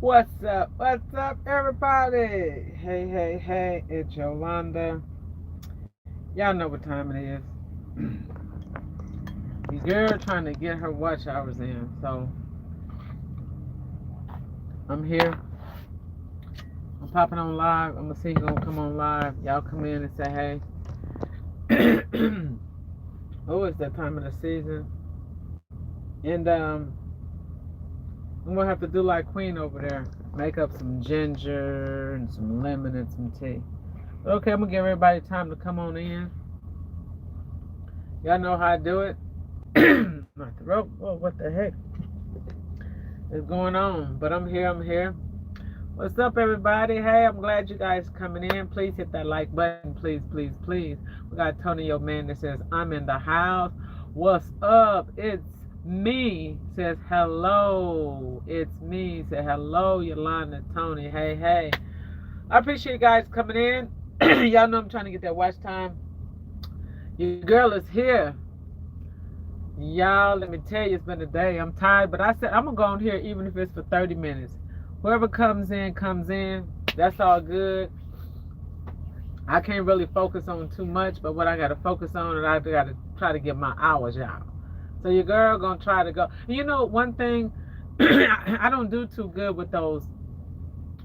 What's up? What's up, everybody? Hey, hey, hey, it's Yolanda. Y'all know what time it is. The girl trying to get her watch hours in. So, I'm here. I'm popping on live. I'm going to see you going to come on live. Y'all come in and say hey. Oh, it's that time of the season. And, I'm going to have to do like Queen over there. Make up some ginger and some lemon and some tea. Okay, I'm going to give everybody time to come on in. Y'all know how I do it. My throat. Oh, what the heck is going on? But I'm here. I'm here. What's up, everybody? Hey, I'm glad you guys coming in. Please hit that like button. Please, please, please. We got Tony, your man, that says, I'm in the house. What's up? It's me. Says, hello. It's me. Say, hello, Yolanda, Tony. Hey, hey. I appreciate you guys coming in. Y'all know I'm trying to get that watch time. Your girl is here. Y'all, let me tell you, it's been a day. I'm tired, but I said I'm going to go on here even if it's for 30 minutes. Whoever comes in, comes in. That's all good. I can't really focus on too much, but what I got to focus on is I got to try to get my hours, y'all. So your girl going to try to go. You know, one thing, I don't do too good with those.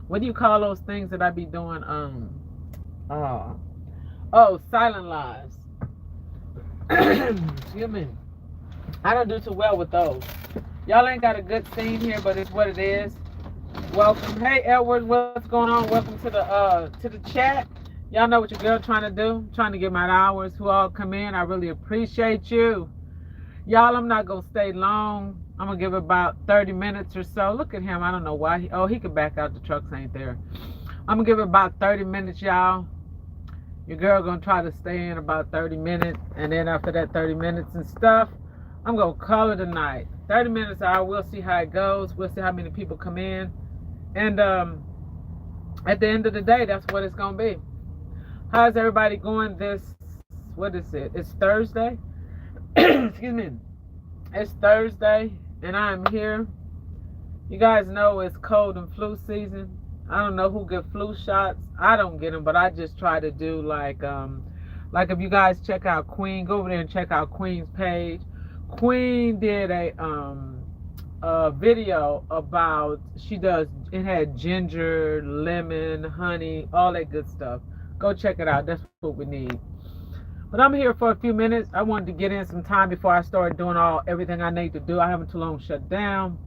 What do you call those things that I be doing? Silent lives. Excuse me. I don't do too well with those. Y'all ain't got a good scene here, but it's what it is. Welcome. Hey, Edward, what's going on? Welcome to the chat. Y'all know what your girl trying to do. Trying to get my hours. Who all come in. I really appreciate you. Y'all, I'm not going to stay long. I'm going to give it about 30 minutes or so. Look at him. I don't know why. He could back out. The trucks ain't there. I'm going to give it about 30 minutes, y'all. Your girl going to try to stay in about 30 minutes. And then after that 30 minutes and stuff, I'm going to call it a night. 30 minutes, we'll see how it goes. We'll see how many people come in. And at the end of the day, that's what it's going to be. How's everybody going this, what is it? It's Thursday. Excuse me. It's Thursday, and I'm here. You guys know it's cold and flu season. I don't know who get flu shots. I don't get them, but I just try to do like if you guys check out Queen, go over there and check out Queen's page. Queen did a video about, it had ginger, lemon, honey, all that good stuff. Go check it out. That's what we need. But I'm here for a few minutes. I wanted to get in some time before I start doing everything I need to do. I haven't too long shut down.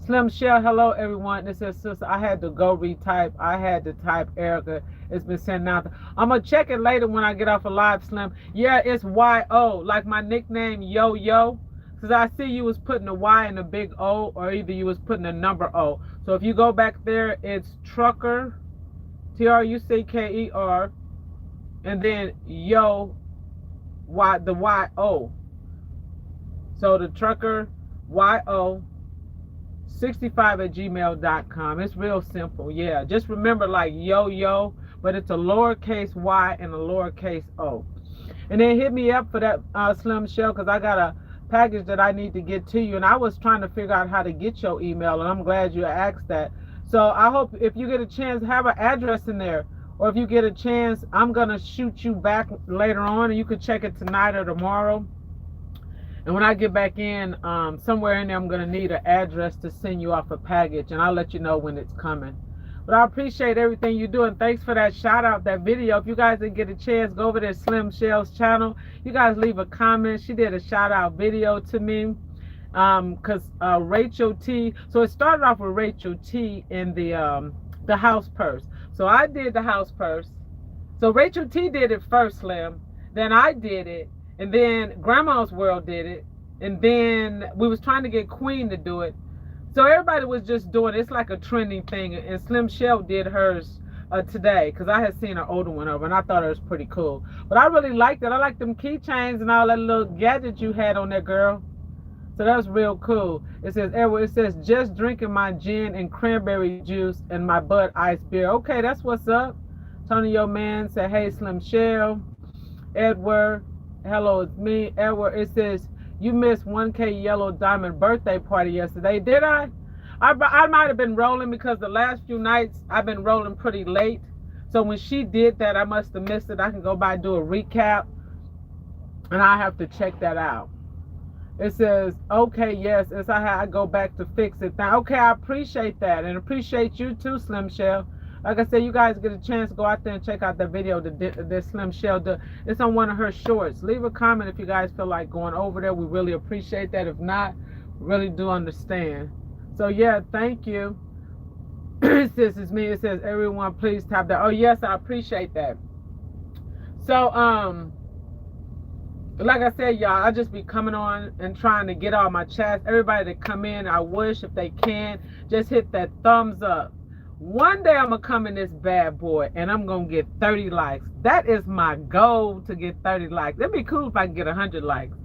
Slim Shell, hello everyone. This is sister. I had to go retype. I had to type Erica. It's been sent out. I'm gonna check it later when I get off a live, Slim. Yeah, it's YO, like my nickname Yo Yo. Because I see you was putting a Y and a big O, or either you was putting a number O. So if you go back there, it's Trucker, TRUCKER, and then Yo, the YO. So the Trucker, YO, 65@gmail.com. It's real simple. Yeah, just remember like Yo Yo, but it's a lowercase Y and a lowercase O. And then hit me up for that Slim Shell, because I got a package that I need to get to you, and I was trying to figure out how to get your email, and I'm glad you asked that. So I hope if you get a chance, have an address in there, or if you get a chance, I'm gonna shoot you back later on, and you can check it tonight or tomorrow. And when I get back in, somewhere in there, I'm gonna need an address to send you off a package, and I'll let you know when it's coming. But I appreciate everything you do, and thanks for that shout out, that video. If you guys didn't get a chance, go over to Slim Shell's channel. You guys leave a comment. She did a shout out video to me, because Rachel T. So it started off with Rachel T. in the house purse. So I did the house purse. So Rachel T. did it first, Slim. Then I did it, and then Grandma's World did it, and then we was trying to get Queen to do it. So everybody was just doing it. It's like a trending thing. And Slim Shell did hers today, because I had seen her older one over, and I thought it was pretty cool. But I really liked it. I liked them keychains and all that little gadget you had on there, girl. So that was real cool. It says, Edward, it says, just drinking my gin and cranberry juice and my Bud Ice beer. Okay, that's what's up. Tony, your man, said, hey, Slim Shell. Edward, hello, it's me. Edward, it says, you missed 1K Yellow Diamond birthday party yesterday. Did I? I might have been rolling because the last few nights I've been rolling pretty late. So when she did that, I must have missed it. I can go by and do a recap, and I have to check that out. It says, okay, yes, as I go back to fix it. Now, okay, I appreciate that, and appreciate you too, Slim Shell. Like I said, you guys get a chance to go out there and check out the video that Slim Shell did. It's on one of her shorts. Leave a comment if you guys feel like going over there. We really appreciate that. If not, really do understand. So, yeah, thank you. This is me. It says, everyone, please tap that. Oh, yes, I appreciate that. So, like I said, y'all, I just be coming on and trying to get all my chats. Everybody that come in, I wish if they can, just hit that thumbs up. One day I'm going to come in this bad boy and I'm going to get 30 likes. That is my goal, to get 30 likes. It'd be cool if I can get 100 likes.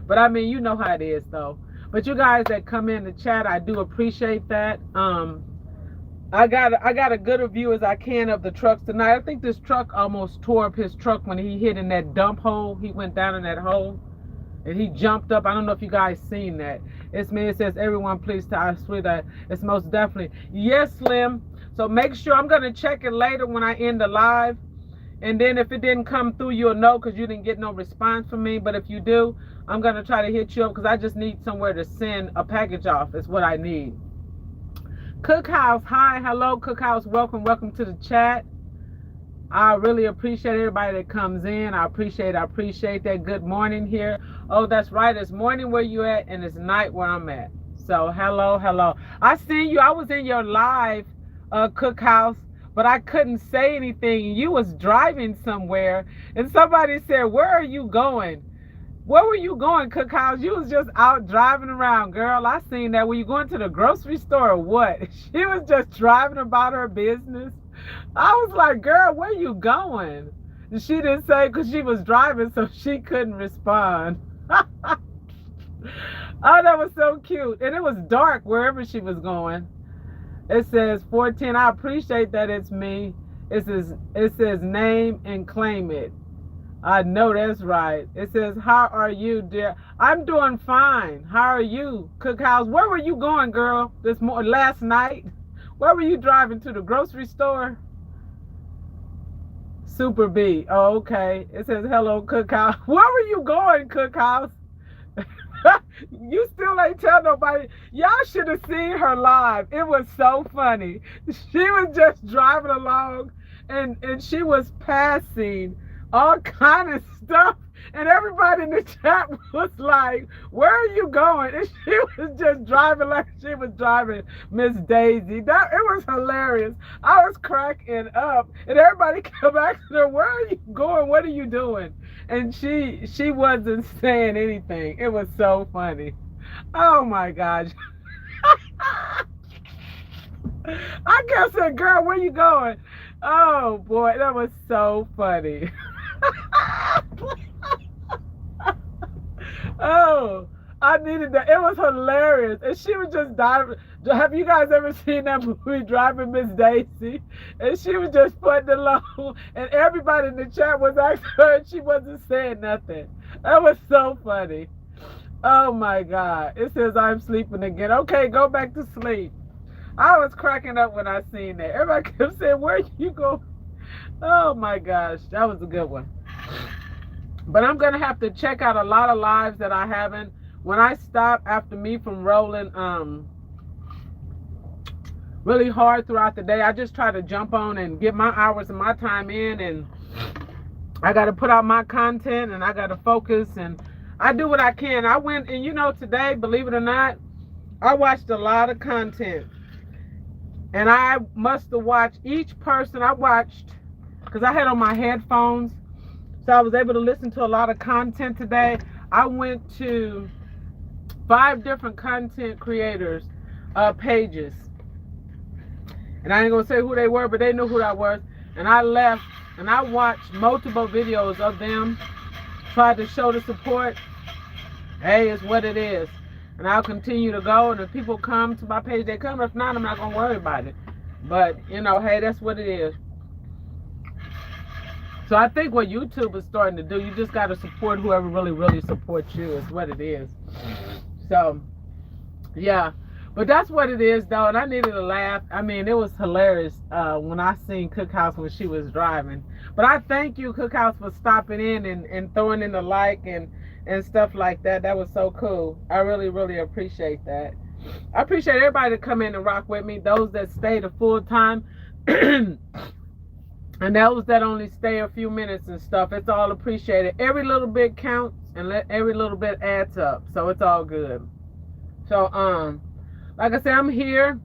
But I mean, you know how it is though. But you guys that come in the chat, I do appreciate that. I got a good review as I can of the trucks tonight. I think this truck almost tore up his truck when he hit in that dump hole. He went down in that hole and he jumped up. I don't know if you guys seen that. It's me. It says, everyone, please tell. I swear that it's most definitely. Yes, Slim. So make sure, I'm going to check it later when I end the live. And then if it didn't come through, you'll know because you didn't get no response from me. But if you do, I'm going to try to hit you up because I just need somewhere to send a package off. Is what I need. Cookhouse, hi, hello, Cookhouse, welcome to the chat. I really appreciate everybody that comes in. I appreciate that. Good morning here. Oh, that's right, it's morning where you at and it's night where I'm at. So hello. I seen you. I was in your live Cookhouse, but I couldn't say anything. You was driving somewhere and somebody said, where are you going? Where were you going, Cookhouse? You was just out driving around, girl. I seen that. Were you going to the grocery store or what? She was just driving about her business. I was like, girl, where you going? And she didn't say because she was driving, so she couldn't respond. Oh, that was so cute. And it was dark wherever she was going. It says 14. I appreciate that it's me. It says name and claim it. I know that's right. It says, how are you, dear? I'm doing fine. How are you, Cookhouse? Where were you going, girl, last night? Where were you driving to, the grocery store? Super B. Oh, okay. It says, hello, Cookhouse. Where were you going, Cookhouse? You still ain't tell nobody. Y'all should have seen her live. It was so funny. She was just driving along and she was passing all kind of stuff, and everybody in the chat was like, where are you going? And she was just driving like she was driving Miss Daisy. It was hilarious. I was cracking up, and everybody kept asking her, where are you going? What are you doing? And she wasn't saying anything. It was so funny. Oh my gosh. I kept saying, girl, where you going? Oh boy, that was so funny. Oh, I needed that. It was hilarious. And she was just diving. Have you guys ever seen that movie, Driving Miss Daisy? And she was just putting it low. And everybody in the chat was asking her and she wasn't saying nothing. That was so funny. Oh my God. It says I'm sleeping again. Okay, go back to sleep. I was cracking up when I seen that. Everybody kept saying, where you go? Oh my gosh, that was a good one. But I'm going to have to check out a lot of lives that I haven't. When I stop after me from rolling really hard throughout the day, I just try to jump on and get my hours and my time in. And I got to put out my content and I got to focus. And I do what I can. I went and, you know, today, believe it or not, I watched a lot of content. And I must have watched each person I watched, because I had on my headphones, so I was able to listen to a lot of content today. I went to 5 different content creators pages, and I ain't gonna say who they were, but they knew who I was. And I left and I watched multiple videos of them, tried to show the support. Hey, it's what it is. And I'll continue to go, and if people come to my page, they come. If not, I'm not gonna worry about it. But you know, hey, that's what it is. So I think what YouTube is starting to do, you just got to support whoever really supports you, is what it is. So, yeah. But that's what it is, though, and I needed a laugh. I mean, it was hilarious when I seen Cookhouse when she was driving. But I thank you, Cookhouse, for stopping in and throwing in the like and stuff like that. That was so cool. I really, really appreciate that. I appreciate everybody to come in and rock with me. Those that stay the full time, and those that only stay a few minutes and stuff. It's all appreciated. Every little bit counts, and every little bit adds up. So it's all good. So like I said, I'm here.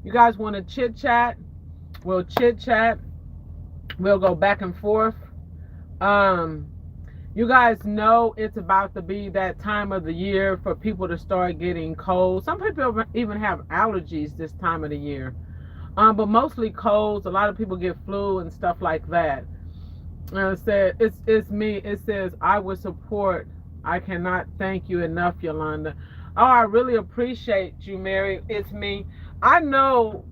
You guys want to chit chat? We'll chit chat. We'll go back and forth. You guys know it's about to be that time of the year for people to start getting cold. Some people even have allergies this time of the year. But mostly colds. A lot of people get flu and stuff like that. And it said, it's me. It says, I would support. I cannot thank you enough, Yolanda. Oh, I really appreciate you, Mary. It's me. I know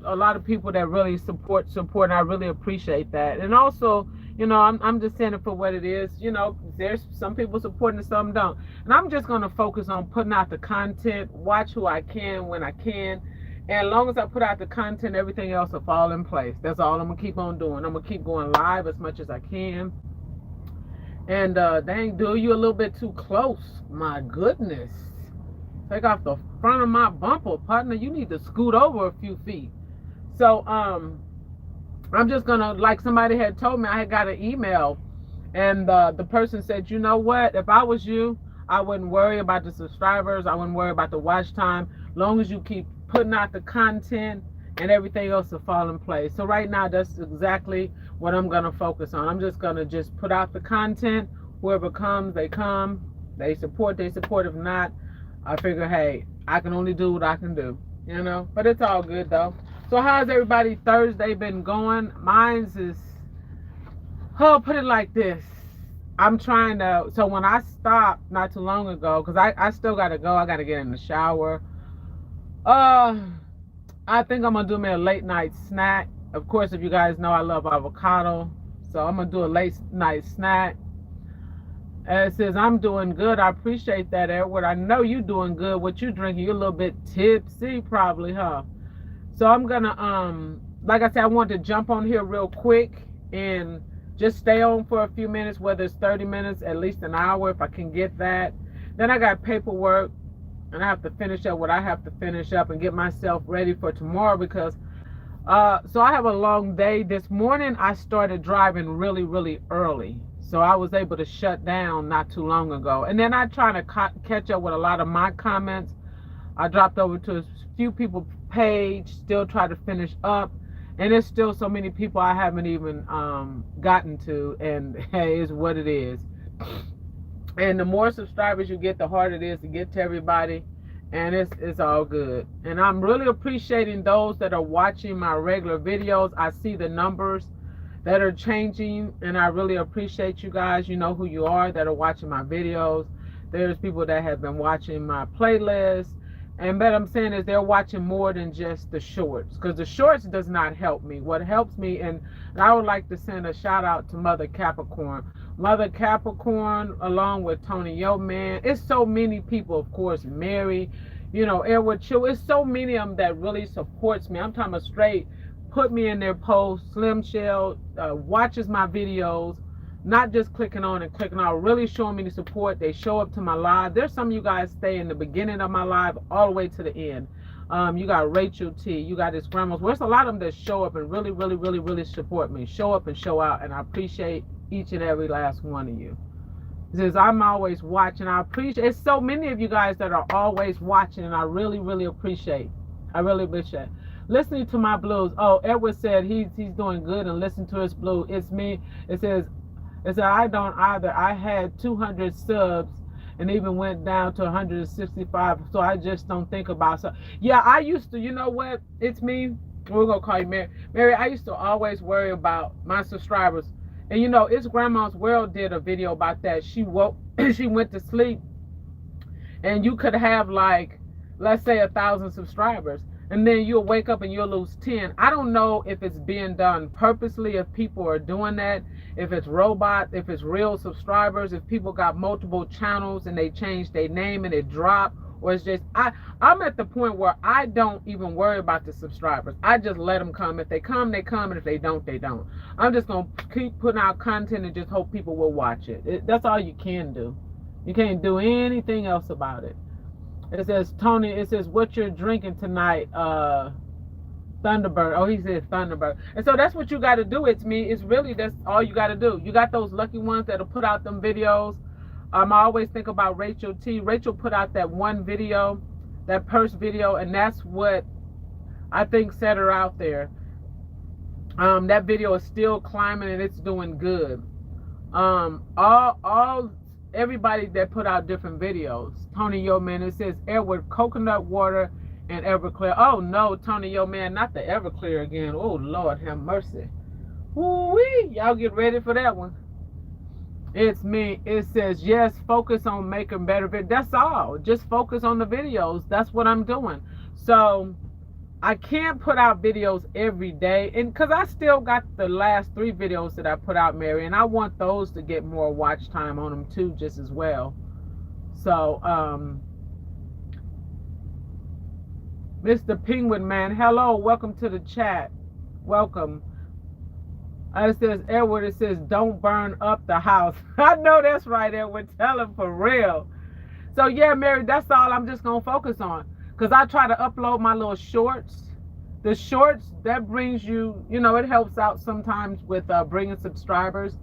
a lot of people that really support, and I really appreciate that. And also, you know, I'm just saying it for what it is. You know, there's some people supporting and some don't. And I'm just going to focus on putting out the content, watch who I can when I can. And as long as I put out the content, everything else will fall in place. That's all I'm going to keep on doing. I'm going to keep going live as much as I can. And dang, dude, you a little bit too close. My goodness. Take off the front of my bumper, partner. You need to scoot over a few feet. So, I'm just going to, like somebody had told me, I had got an email. And the person said, you know what? If I was you, I wouldn't worry about the subscribers. I wouldn't worry about the watch time. Long as you keep putting out the content and everything else will fall in place. So right now, that's exactly what I'm going to focus on. I'm just going to just put out the content. Whoever comes, they come. They support. If not, I figure, hey, I can only do what I can do, you know. But it's all good, though. So how's everybody Thursday been going? Mine's is, oh, put it like this. I'm trying to, so when I stopped not too long ago, because I still got to go. I got to get in the shower. I think I'm going to do me a late night snack. Of course, if you guys know, I love avocado. So I'm going to do a late night snack. And it says, I'm doing good. I appreciate that, Edward. I know you're doing good. What you drinking? You're a little bit tipsy probably, huh? So I'm going to, like I said, I want to jump on here real quick and just stay on for a few minutes, whether it's 30 minutes, at least an hour, if I can get that. Then I got paperwork, and I have to finish up what I have to finish up and get myself ready for tomorrow because, so I have a long day. This morning, I started driving really, really early. So I was able to shut down not too long ago. And then I try to catch up with a lot of my comments. I dropped over to a few people's page, still try to finish up. And there's still so many people I haven't even gotten to. And hey, it's what it is. And the more subscribers you get, the harder it is to get to everybody. And it's all good. And I'm really appreciating those that are watching my regular videos. I see the numbers that are changing, and I really appreciate you guys. You know who you are that are watching my videos. There's people that have been watching my playlist. And what I'm saying is they're watching more than just the shorts, because the shorts does not help me. What helps me, and I would like to send a shout out to Mother Capricorn. Mother Capricorn, along with Tony Yeoman. It's so many people, of course, Mary, you know, Edward Chill. It's so many of them that really supports me. I'm talking about straight, put me in their posts. Slim Shell watches my videos, not just clicking on and clicking out, really showing me the support. They show up to my live. There's some of you guys stay in the beginning of my live all the way to the end. You got Rachel T, you got this grandma's. There's a lot of them that show up and really, really, really, really support me. Show up and show out, and I appreciate each and every last one of you. Because I'm always watching. I appreciate, it's so many of you guys that are always watching, and I really, really appreciate. I really appreciate listening to my blues. Oh, Edward said he's doing good and listen to his blue. It's me. It says I don't either. I had 200 subs and even went down to 165. So I just don't think about so. Yeah, I used to. You know what? It's me. We're gonna call you Mary. Mary, I used to always worry about my subscribers. And you know, it's Grandma's World did a video about that. She woke, she went to sleep, and you could have like, let's say 1,000 subscribers. And then you'll wake up and you'll lose 10. I don't know if it's being done purposely, if people are doing that, if it's robot, if it's real subscribers, if people got multiple channels and they change their name and it dropped, or it's just I'm at the point where I don't even worry about the subscribers. I just let them come. If they come, they come, and if they don't, they don't. I'm just gonna keep putting out content and just hope people will watch it. That's all you can do. You can't do anything else about it. It says Tony. It says what you're drinking tonight. Thunderbird. Oh, he said Thunderbird. And so that's what you got to do. It's me. It's really that's all you got to do. You got those lucky ones that'll put out them videos. I always think about Rachel T. Rachel put out that one video, that purse video, and that's what I think set her out there. That video is still climbing and it's doing good. Everybody that put out different videos. Tony Yo Man, it says Edward coconut water and Everclear. Oh no, Tony Yo Man, not the Everclear again. Oh Lord, have mercy. Woo-wee. Y'all get ready for that one. It's me. It says yes, focus on making better videos. That's all. Just focus on the videos. That's what I'm doing. So I can't put out videos every day, and because I still got the last 3 videos that I put out, Mary, and I want those to get more watch time on them too, just as well. So Mr. Penguin Man, hello, welcome to the chat. Welcome. It says, Edward, it says, don't burn up the house. I know that's right, Edward. Tell him for real. So, yeah, Mary, that's all I'm just going to focus on. Because I try to upload my little shorts. The shorts, that brings you, you know, it helps out sometimes with bringing subscribers.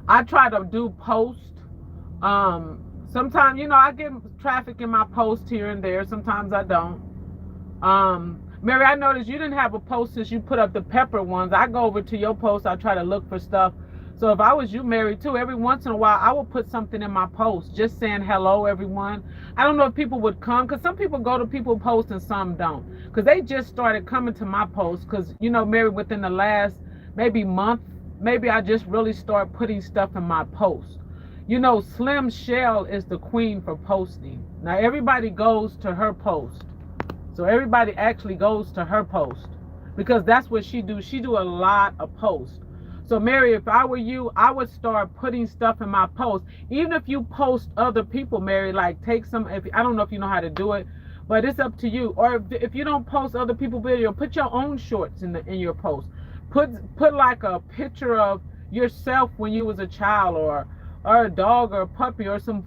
I try to do post. Sometimes, you know, I get traffic in my post here and there. Sometimes I don't. Mary, I noticed you didn't have a post since you put up the pepper ones. I go over to your post. I try to look for stuff. So if I was you, Mary, too, every once in a while, I will put something in my post just saying hello, everyone. I don't know if people would come because some people go to people's posts and some don't because they just started coming to my post because, you know, Mary, within the last maybe month, maybe I just really start putting stuff in my post. You know, Slim Shell is the queen for posting. Now, everybody goes to her post. So everybody actually goes to her post because that's what she do. She do a lot of posts. So Mary, if I were you, I would start putting stuff in my post. Even if you post other people, Mary, like take some, I don't know if you know how to do it, but it's up to you. Or if you don't post other people's video, put your own shorts in your post. Put like a picture of yourself when you was a child or a dog or a puppy or some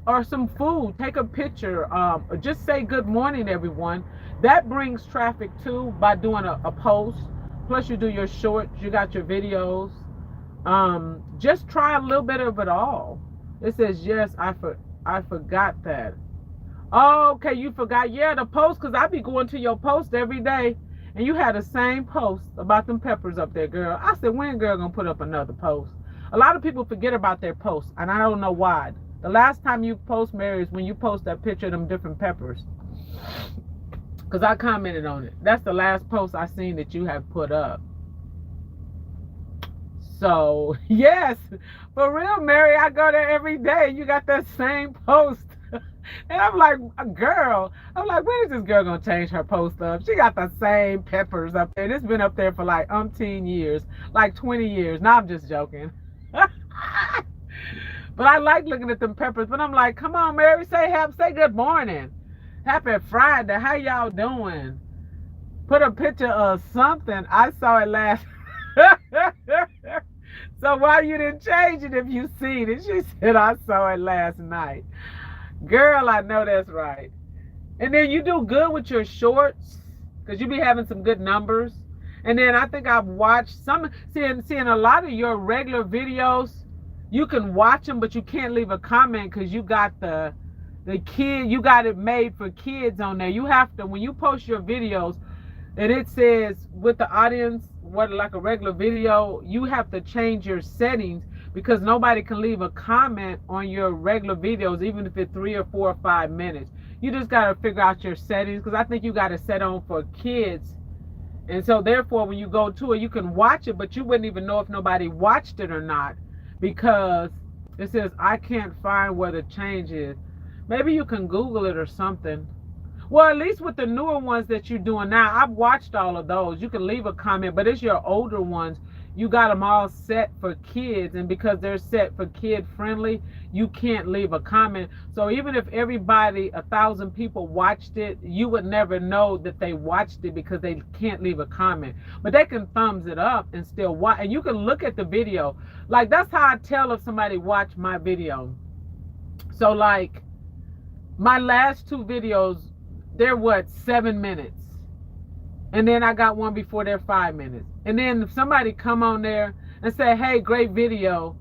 food. Take a picture. Or just say good morning, everyone. That brings traffic too by doing a post. Plus you do your shorts, you got your videos. Just try a little bit of it all. It says, yes, I forgot that. Oh, okay, you forgot. Yeah, the post, because I be going to your post every day. And you had the same post about them peppers up there, girl. I said, when girl gonna put up another post? A lot of people forget about their posts, and I don't know why. The last time you post, Mary, is when you post that picture of them different peppers. Because I commented on it. That's the last post I seen that you have put up. So, yes, for real, Mary, I go there every day. You got that same post. And I'm like, girl, when is this girl going to change her post up? She got the same peppers up there. It's been up there for like umpteen years, like 20 years. No, I'm just joking. But I like looking at them peppers. But I'm like, come on, Mary, say good morning. Happy Friday. How y'all doing? Put a picture of something. I saw it last. So why you didn't change it if you seen it? She said, I saw it last night. Girl, I know that's right. And then you do good with your shorts because you be having some good numbers. And then I think I've watched seeing a lot of your regular videos. You can watch them, but you can't leave a comment because you got the kid, you got it made for kids on there. You have to, when you post your videos and it says with the audience, what like a regular video, you have to change your settings because nobody can leave a comment on your regular videos, even if it's 3 or 4 or 5 minutes. You just got to figure out your settings because I think you got to set on for kids. And so therefore, when you go to it, you can watch it, but you wouldn't even know if nobody watched it or not because it says, I can't find where the change is. Maybe you can Google it or something. Well, at least with the newer ones that you're doing now, I've watched all of those. You can leave a comment, but it's your older ones. you got them all set for kids, and because they're set for kid friendly, you can't leave a comment. So even if everybody, 1,000 people watched it, you would never know that they watched it because they can't leave a comment. But they can thumbs it up and still watch, and you can look at the video. Like, that's how I tell if somebody watched my video. So like my last 2 videos, they're 7 minutes. And then I got one before they're 5 minutes. And then if somebody come on there and say, hey, great video,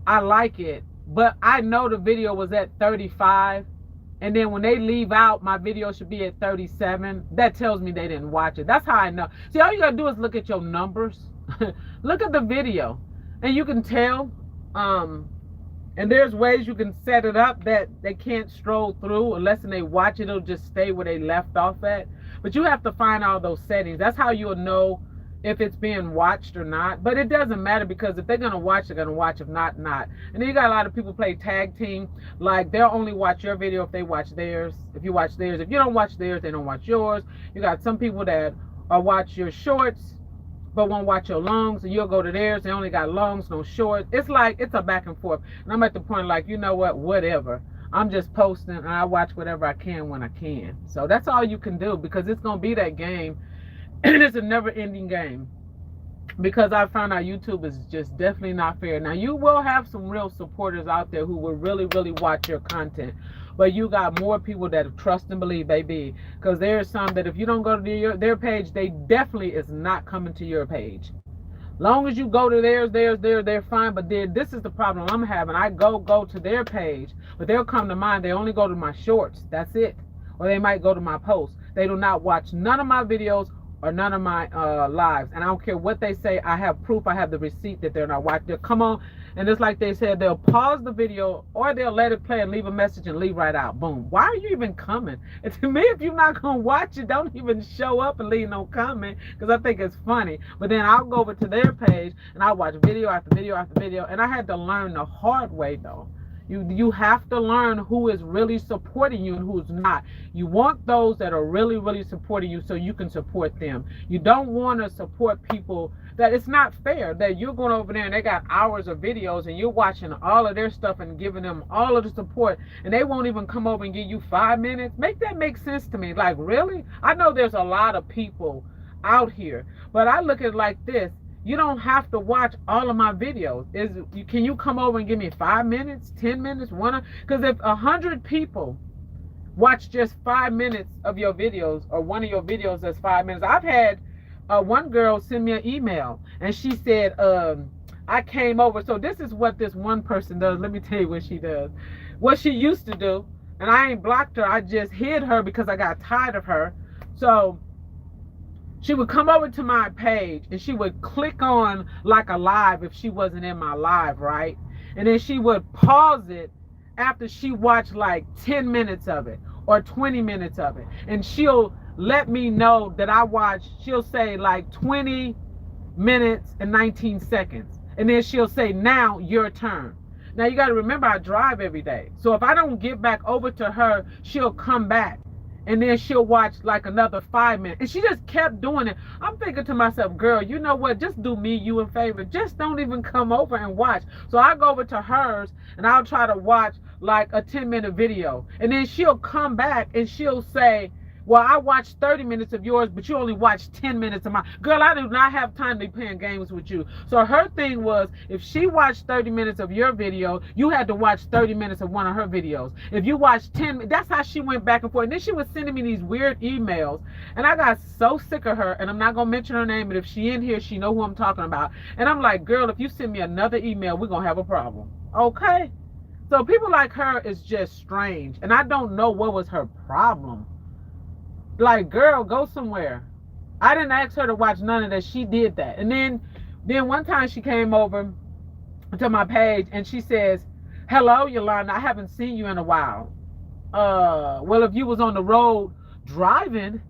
I like it, but I know the video was at 35, and then when they leave out, my video should be at 37, that tells me they didn't watch it. That's how I know. See, all you gotta do is look at your numbers. Look at the video, and you can tell. And there's ways you can set it up that they can't stroll through unless they watch it. It'll just stay where they left off at. But you have to find all those settings. That's how you'll know if it's being watched or not. But it doesn't matter, because if they're going to watch, they're going to watch. If not, not. And then you got a lot of people play tag team. Like, they'll only watch your video if they watch theirs. If you watch theirs. If you don't watch theirs, they don't watch yours. You got some people that watch your shorts but won't watch your longs, and you'll go to theirs. They only got longs, no shorts. It's like, it's a back and forth. And I'm at the point like, you know what, whatever. I'm just posting, and I watch whatever I can when I can. So that's all you can do, because it's going to be that game. And it's a never-ending game. Because I found out YouTube is just definitely not fair. Now, you will have some real supporters out there who will really, really watch your content. But you got more people that trust and believe, baby. Because there's some that if you don't go to their page, they definitely is not coming to your page. Long as you go to theirs, they're fine. But then this is the problem I'm having. I go to their page, but they'll come to mine. They only go to my shorts. That's it. Or they might go to my posts. They do not watch none of my videos or none of my lives. And I don't care what they say. I have proof. I have the receipt that they're not watching. They'll come on, and just like they said, they'll pause the video, or they'll let it play and leave a message and leave right out. Boom. Why are you even coming? And to me, if you're not going to watch it, don't even show up and leave no comment, because I think it's funny. But then I'll go over to their page, and I'll watch video after video after video. And I had to learn the hard way, though. You have to learn who is really supporting you and who's not. You want those that are really, really supporting you so you can support them. You don't want to support people that it's not fair, that you're going over there and they got hours of videos and you're watching all of their stuff and giving them all of the support, and they won't even come over and give you 5 minutes. Make that make sense to me. Like, really? I know there's a lot of people out here, but I look at it like this. You don't have to watch all of my videos. Can you come over and give me 5 minutes, 10 minutes, one? Because if 100 people watch just 5 minutes of your videos, or one of your videos that's 5 minutes, I've had one girl send me an email, and she said, I came over. So this is what this one person does. Let me tell you what she does. What she used to do, and I ain't blocked her. I just hid her because I got tired of her. So she would come over to my page, and she would click on like a live if she wasn't in my live, right? And then she would pause it after she watched like 10 minutes of it or 20 minutes of it. And she'll let me know that I watched, she'll say like 20 minutes and 19 seconds. And then she'll say, now your turn. Now you got to remember, I drive every day. So if I don't get back over to her, she'll come back. And then she'll watch like another 5 minutes. And she just kept doing it. I'm thinking to myself, girl, you know what? Just do me, you a favor. Just don't even come over and watch. So I go over to hers, and I'll try to watch like a 10-minute video. And then she'll come back and she'll say, well, I watched 30 minutes of yours, but you only watched 10 minutes of mine. Girl, I do not have time to be playing games with you. So her thing was, if she watched 30 minutes of your video, you had to watch 30 minutes of one of her videos. If you watched 10, that's how she went back and forth. And then she was sending me these weird emails. And I got so sick of her, and I'm not going to mention her name, but if she in here, she know who I'm talking about. And I'm like, girl, if you send me another email, we're going to have a problem. Okay? So people like her is just strange. And I don't know what was her problem. Like, girl, go somewhere. I didn't ask her to watch none of that. She did that. And then one time she came over to my page and she says, hello, Yolanda, I haven't seen you in a while. Well, if you was on the road driving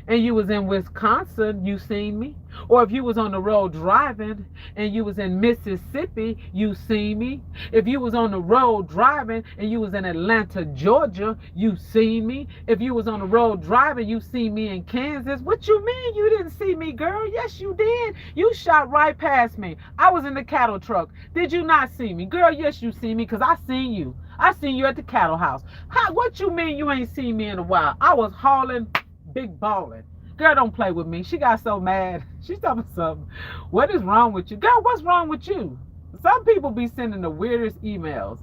and you was in Wisconsin, you seen me. Or if you was on the road driving and you was in Mississippi, you seen me. If you was on the road driving and you was in Atlanta, Georgia, you seen me. If you was on the road driving, you seen me in Kansas. What you mean you didn't see me, girl? Yes, you did. You shot right past me. I was in the cattle truck. Did you not see me? Girl, yes, you see me because I seen you. I seen you at the cattle house. What you mean you ain't seen me in a while? I was hauling, big balling. Girl, don't play with me. She got so mad. She told me something. What is wrong with you? Girl, what's wrong with you? Some people be sending the weirdest emails.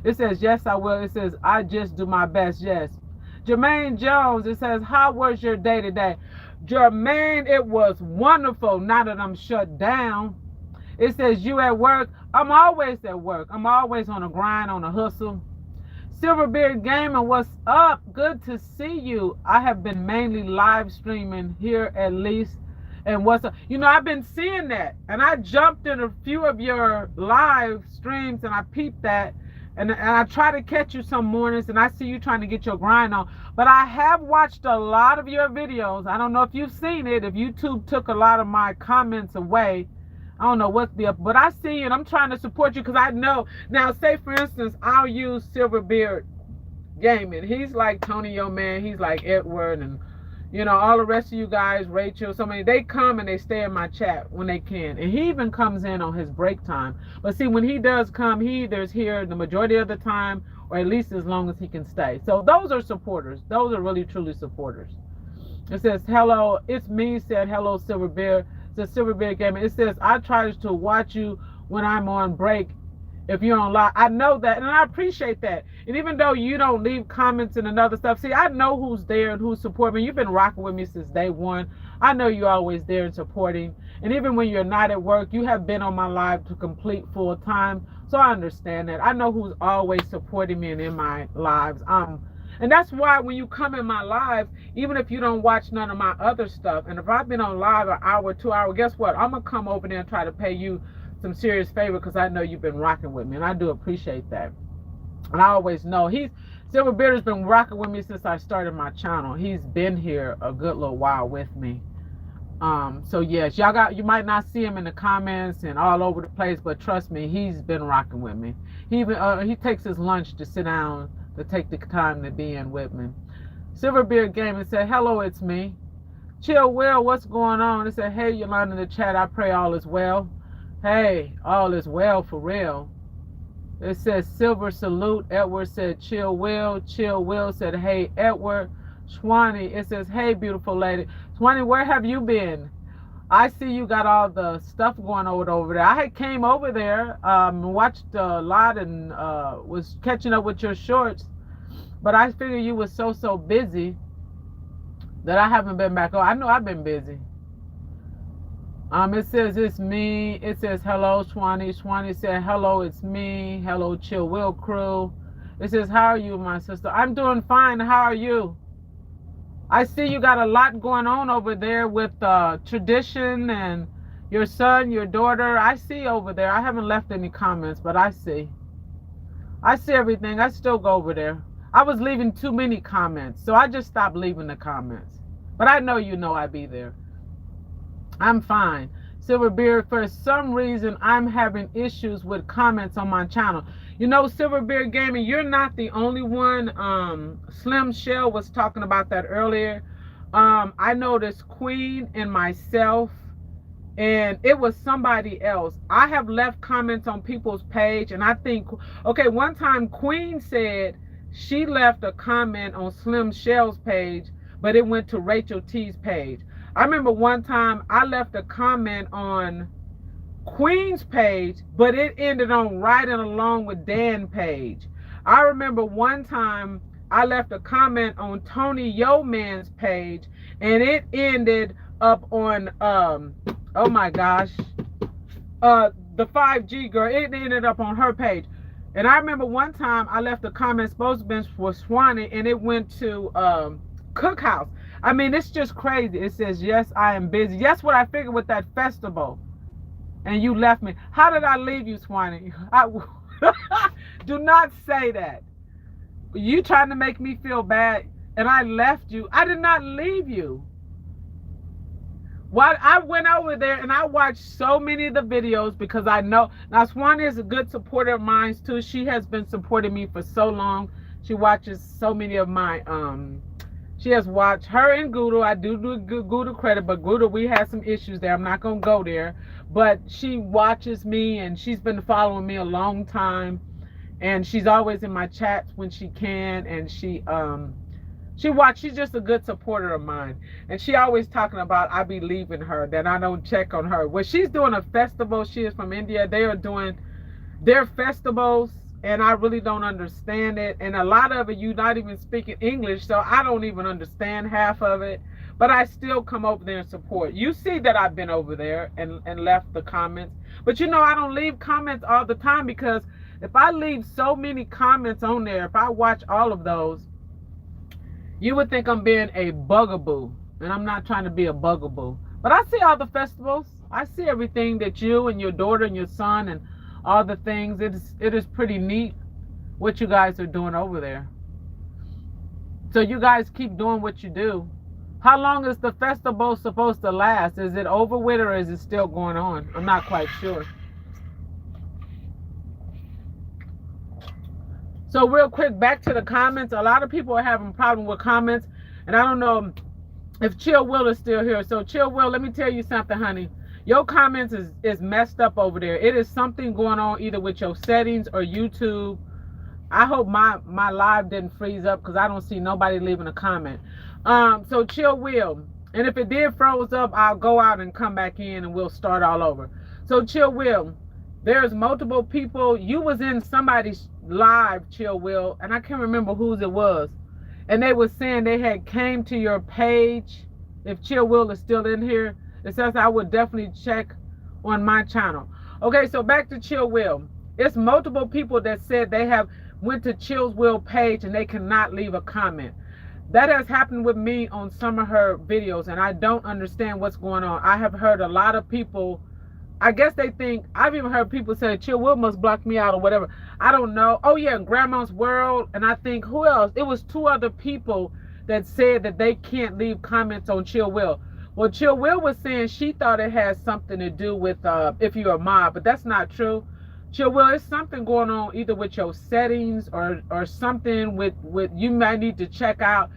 It says, yes, I will. It says, I just do my best. Yes. Jermaine Jones, it says, how was your day today? Jermaine, it was wonderful now that I'm shut down. It says, you at work? I'm always at work. I'm always on a grind, on a hustle. Silverbeard Gaming, what's up? Good to see you. I have been mainly live streaming here at least. And what's up? You know, I've been seeing that. And I jumped in a few of your live streams and I peeped that. And I try to catch you some mornings and I see you trying to get your grind on. But I have watched a lot of your videos. I don't know if you've seen it. If YouTube took a lot of my comments away, I don't know what's the up, but I see it. I'm trying to support you because I know. Now, say for instance, I'll use Silverbeard Gaming. He's like Tony, your man. He's like Edward, and you know all the rest of you guys, Rachel. So many. They come and they stay in my chat when they can, and he even comes in on his break time. But see, when he does come, he either's here the majority of the time, or at least as long as he can stay. So those are supporters. Those are really truly supporters. It says hello. It's me. Said hello, Silverbeard. The Silverbeard Gaming. It says I try to watch you when I'm on break if you're on live. I know that and I appreciate that. And even though you don't leave comments and another stuff, see, I know who's there and who's supporting me. You've been rocking with me since day one. I know you're always there and supporting. And even when you're not at work, you have been on my live to complete full time. So I understand that. I know who's always supporting me and in my lives. And that's why when you come in my live, even if you don't watch none of my other stuff, and if I've been on live an hour, 2 hours, guess what? I'm going to come over there and try to pay you some serious favor because I know you've been rocking with me, and I do appreciate that. And I always know Silverbeard has been rocking with me since I started my channel. He's been here a good little while with me. So yes, you might not see him in the comments and all over the place, but trust me, he's been rocking with me. He takes his lunch to sit down to take the time to be in with me. Silverbeard Gaming said, hello, it's me. Chill Will, what's going on? It said, hey, Yolanda in the chat, I pray all is well. Hey, all is well for real. It says, Silver salute. Edward said, chill Will. Chill Will said, hey, Edward. Swanee, it says, hey, beautiful lady. Swanee, where have you been? I see you got all the stuff going over there. I had came over there, watched a lot and was catching up with your shorts. But I figured you was so busy that I haven't been back. Oh, I know I've been busy. It says it's me. It says hello, Swanee. Swanee said hello, it's me. Hello, Chill Will crew. It says, how are you, my sister? I'm doing fine. How are you? I see you got a lot going on over there with tradition and your son, your daughter. I see over there. I haven't left any comments, but I see. I see everything. I still go over there. I was leaving too many comments, so I just stopped leaving the comments. But I know you know I be there. I'm fine. Silverbeard, for some reason, I'm having issues with comments on my channel. You know, Silverbeard Gaming, you're not the only one. Slim Shell was talking about that earlier. I noticed Queen and myself, and it was somebody else. I have left comments on people's page, and I think, okay, one time Queen said she left a comment on Slim Shell's page, but it went to Rachel T's page. I remember one time I left a comment on Queen's page, but it ended on right and along with Dan's page. I remember one time I left a comment on Tony Yeoman's page, and it ended up on oh my gosh, the 5G girl. It ended up on her page. And I remember one time I left a comment supposed to be for Swanee, and it went to Cookhouse. I mean, it's just crazy. It says, yes, I am busy. That's what I figured with that festival. And you left me. How did I leave you, Swanee? Do not say that. You trying to make me feel bad, and I left you. I did not leave you. Well, I went over there and I watched so many of the videos because I know now Swan is a good supporter of mine too. She has been supporting me for so long. She watches so many of my she has watched her and Gouda. I do Gouda credit, but Gouda, we had some issues there. I'm not gonna go there, but she watches me and she's been following me a long time, and she's always in my chats when she can, and she's just a good supporter of mine. And she always talking about I be leaving her, that I don't check on her. Well, she's doing a festival. She is from India. They are doing their festivals, and I really don't understand it. And a lot of it, you not even speaking English, so I don't even understand half of it. But I still come over there and support. You see that I've been over there and left the comments. But you know, I don't leave comments all the time, because if I leave so many comments on there, if I watch all of those, you would think I'm being a bugaboo, and I'm not trying to be a bugaboo. But I see all the festivals. I see everything that you and your daughter and your son and all the things. It is pretty neat what you guys are doing over there. So you guys keep doing what you do. How long is the festival supposed to last? Is it over with, or is it still going on? I'm not quite sure. So real quick, back to the comments. A lot of people are having a problem with comments, and I don't know if Chill Will is still here. So Chill Will, let me tell you something, honey. Your comments is messed up over there. It is something going on either with your settings or YouTube. I hope my live didn't freeze up, because I don't see nobody leaving a comment. So Chill Will, and if it did froze up, I'll go out and come back in and we'll start all over. So Chill Will, there's multiple people. You was in somebody's live, Chill Will, and I can't remember whose it was, and they were saying they had came to your page. If Chill Will is still in here, it says I would definitely check on my channel. Okay, so back to Chill Will. It's multiple people that said they have went to Chill's Will page and they cannot leave a comment. That has happened with me on some of her videos, and I don't understand what's going on. I have heard a lot of people, I guess they think, I've even heard people say Chill Will must block me out or whatever. I don't know. Oh yeah, Grandma's World, and I think who else? It was 2 other people that said that they can't leave comments on Chill Will. Well, Chill Will was saying she thought it had something to do with if you're a mob, but that's not true. Chill Will, it's something going on either with your settings or something with you might need to check out,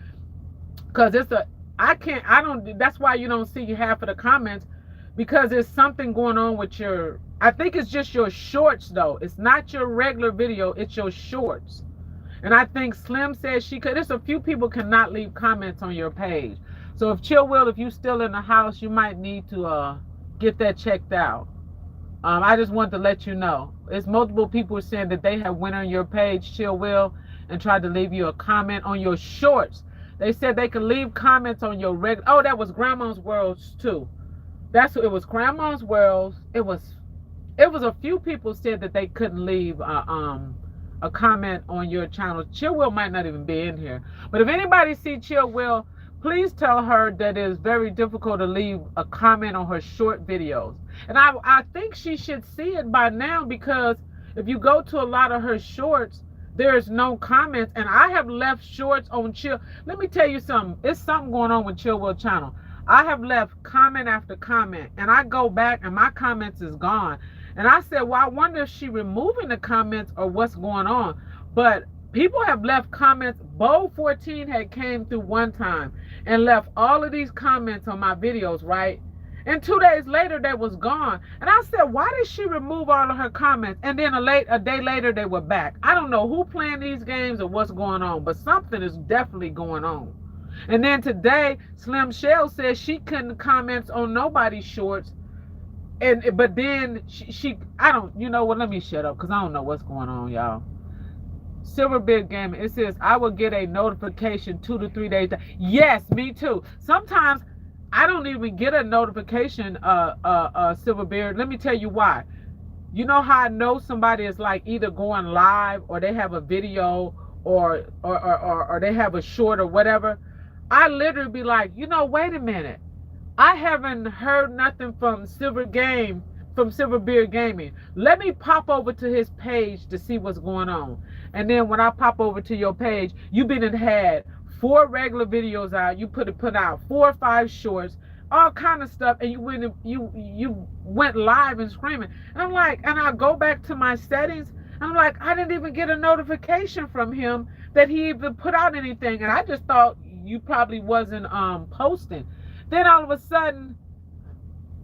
because that's why you don't see half of the comments, because there's something going on with your, I think it's just your shorts though. It's not your regular video, it's your shorts. And I think Slim says there's a few people cannot leave comments on your page. So if Chill Will, if you're still in the house, you might need to get that checked out. I just want to let you know. It's multiple people saying that they have went on your page, Chill Will, and tried to leave you a comment on your shorts. They said they could leave comments on your regular. Oh, that was Grandma's Worlds too. That's what it was. Grandma's Worlds. It was a few people said that they couldn't leave a comment on your channel. Chill Will might not even be in here. But if anybody see Chill Will, please tell her that it is very difficult to leave a comment on her short videos. And I think she should see it by now, because if you go to a lot of her shorts, there's no comments. And I have left shorts on Chill. Let me tell you something. It's something going on with Chill Will channel. I have left comment after comment, and I go back and my comments is gone. And I said, well, I wonder if she removing the comments or what's going on. But people have left comments. Bo 14 had came through one time and left all of these comments on my videos, right? And 2 days later, they was gone. And I said, why did she remove all of her comments? And then a day later, they were back. I don't know who playing these games or what's going on, but something is definitely going on. And then today, Slim Shell says she couldn't comment on nobody's shorts. But then I don't, you know what, let me shut up, because I don't know what's going on, y'all. Silverbeard Gaming, it says, I will get a notification 2 to 3 days. Yes, me too. Sometimes I don't even get a notification, Silverbeard. Let me tell you why. You know how I know somebody is like either going live or they have a video or they have a short or whatever? I literally be like, you know, wait a minute. I haven't heard nothing from Silverbeard Gaming. Let me pop over to his page to see what's going on. And then when I pop over to your page, you've been and had 4 regular videos out. You put out 4 or 5 shorts, all kind of stuff, and you went live and screaming. And I'm like, and I go back to my settings, and I'm like, I didn't even get a notification from him that he even put out anything, and I just thought you probably wasn't posting. Then all of a sudden,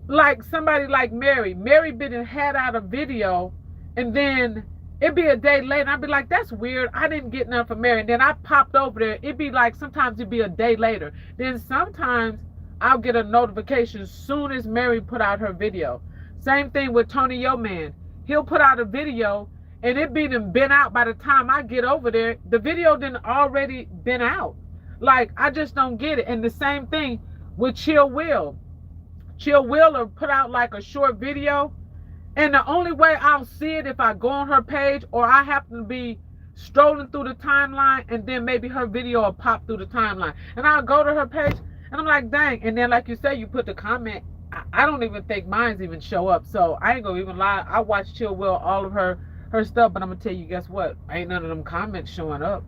like somebody like Mary been had out a video, and then it'd be a day later, I'd be like, that's weird, I didn't get nothing from Mary. And then I popped over there, it'd be like, sometimes it'd be a day later. Then sometimes I'll get a notification as soon as Mary put out her video. Same thing with Tony Yo Man. He'll put out a video, and it been out by the time I get over there. The video didn't already been out. Like, I just don't get it. And the same thing with Chill Will. Chill Will will put out like a short video, and the only way I'll see it if I go on her page, or I happen to be strolling through the timeline, and then maybe her video will pop through the timeline. And I'll go to her page, and I'm like, dang. And then, like you say, you put the comment. I don't even think mine's even show up. So I ain't gonna even lie. I watch Chill Will, all of her stuff, but I'm gonna tell you, guess what? Ain't none of them comments showing up.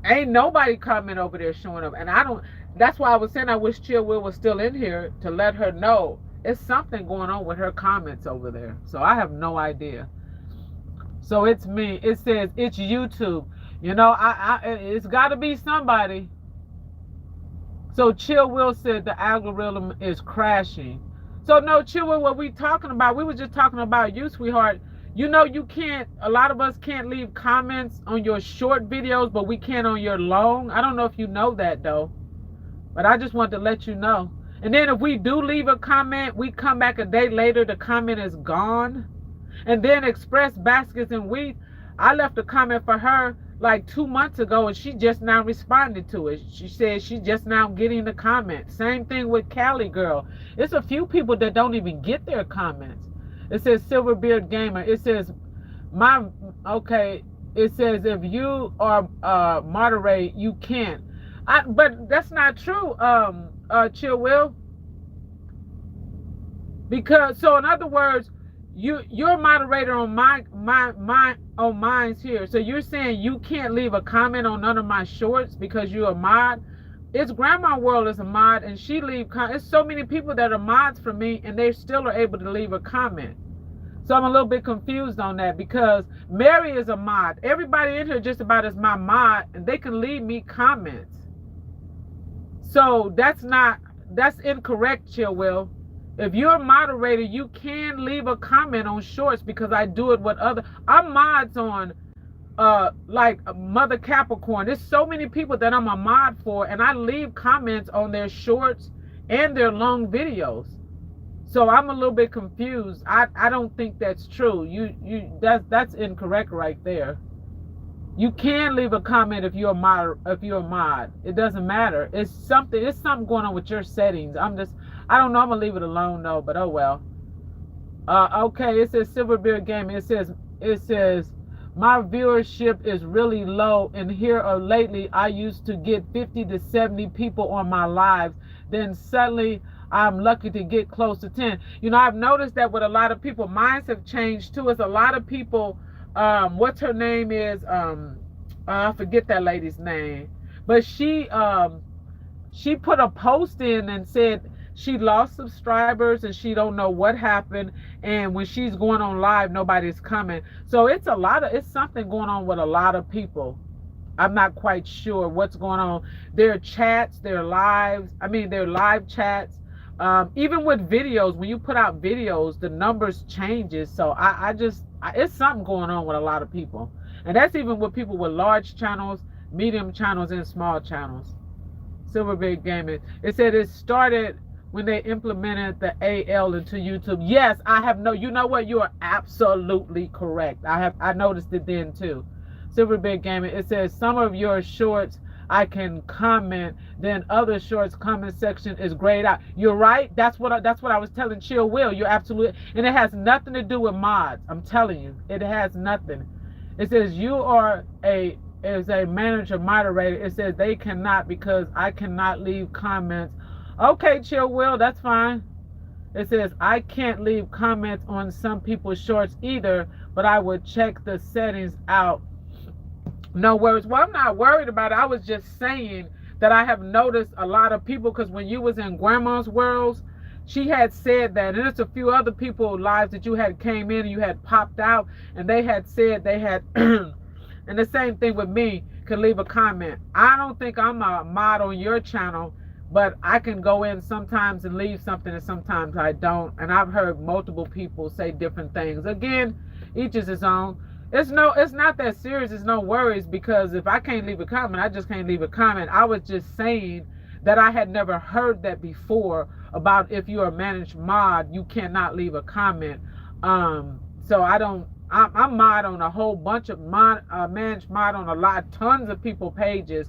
Ain't nobody comment over there showing up. And I don't. That's why I was saying I wish Chill Will was still in here to let her know it's something going on with her comments over there. So I have no idea. So it's me. It says it's YouTube. You know, it's got to be somebody. So Chill Will said the algorithm is crashing. So no, Chill Will, what we talking about? We were just talking about you, sweetheart. You know, you can't, a lot of us can't leave comments on your short videos, but we can on your long. I don't know if you know that though, but I just wanted to let you know. And then if we do leave a comment, we come back a day later, the comment is gone. And then Express Baskets and Wheat, I left a comment for her like 2 months ago, and she just now responded to it. She said she just now getting the comment. Same thing with Cali Girl. It's a few people that don't even get their comments. It says Silverbeard Gamer. It says it says if you are moderate, you can't. But that's not true, Chill Will. Because, so in other words, you're a moderator on mine's here. So you're saying you can't leave a comment on none of my shorts because you're a mod? It's Grandma World is a mod, and she leave it's so many people that are mods for me, and they still are able to leave a comment. So I'm a little bit confused on that, because Mary is a mod. Everybody in here just about is my mod, and they can leave me comments. So that's incorrect, Chill Will. If you're a moderator, you can leave a comment on shorts, because I do it with I'm mods on like Mother Capricorn. There's so many people that I'm a mod for, and I leave comments on their shorts and their long videos. So I'm a little bit confused. I don't think that's true. That's incorrect right there. You can leave a comment if you're a mod. It doesn't matter. It's something going on with your settings. I don't know. I'm gonna leave it alone though, but oh well. Okay, it says Silverbeard Gaming. It says my viewership is really low, and here lately I used to get 50 to 70 people on my lives. Then suddenly I'm lucky to get close to 10. You know, I've noticed that with a lot of people, minds have changed too. It's a lot of people. What's her name is? I forget that lady's name, but she put a post in and said she lost subscribers and she don't know what happened. And when she's going on live, nobody's coming. So it's something going on with a lot of people. I'm not quite sure what's going on. Their chats, their live chats. Even with videos, when you put out videos, the numbers changes. So it's something going on with a lot of people. And that's even with people with large channels, medium channels, and small channels. Silverbeard Gaming. It said it started when they implemented the AL into YouTube. Yes, you know what? You are absolutely correct. I noticed it then too. Silverbeard Gaming. It says some of your shorts I can comment, then other shorts comment section is grayed out. You're right. That's what I was telling Chill Will. You're absolutely, and it has nothing to do with mods. I'm telling you, it has nothing. It says you are as a manager moderator. It says they cannot, because I cannot leave comments. Okay, Chill Will, that's fine. It says I can't leave comments on some people's shorts either, but I would check the settings out. No worries. Well, I'm not worried about it. I was just saying that I have noticed a lot of people, because when you was in Grandma's Worlds, she had said that, and there's a few other people lives that you had came in and you had popped out, and they had said they had, and the same thing with me, can leave a comment. I don't think I'm a mod on your channel, but I can go in sometimes and leave something, and sometimes I don't. And I've heard multiple people say different things. Again, each is his own. It's not that serious. It's no worries, because if I can't leave a comment, I just can't leave a comment. I was just saying that I had never heard that before, about if you're a managed mod, you cannot leave a comment. So I'm mod on a whole bunch of managed mod on tons of people pages,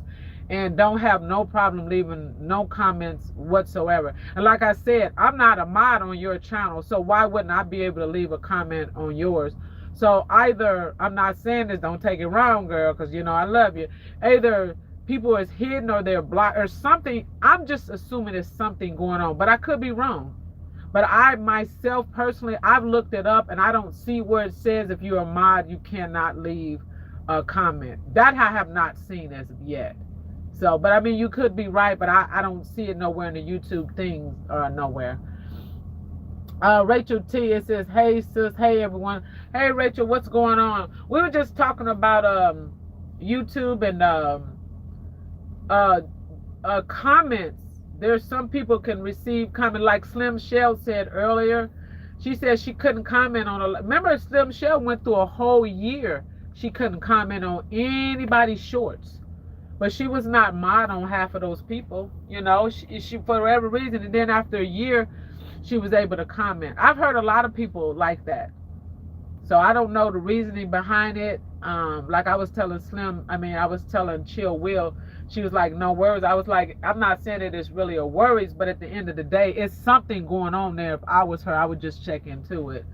and don't have no problem leaving no comments whatsoever. And like I said, I'm not a mod on your channel, so why wouldn't I be able to leave a comment on yours? So either, I'm not saying this, don't take it wrong, girl, because you know I love you. Either people is hidden or they're blocked or something. I'm just assuming there's something going on, but I could be wrong. But I myself personally, I've looked it up, and I don't see where it says if you're a mod you cannot leave a comment. That I have not seen as of yet. So, but I mean, you could be right, but I don't see it nowhere in the YouTube things, nowhere. Rachel T, it says, hey sis, hey everyone. Hey Rachel, what's going on? We were just talking about YouTube and comments. There's some people can receive comment, like Slim Shell said earlier. She said she couldn't comment on remember Slim Shell went through a whole year she couldn't comment on anybody's shorts, but she was not mod on half of those people, you know. She for whatever reason, and then after a year she was able to comment. I've heard a lot of people like that, so I don't know the reasoning behind it. Like I was telling Chill Will, she was like, no worries. I was like, I'm not saying that it's really a worries, but at the end of the day, it's something going on there. If I was her, I would just check into it.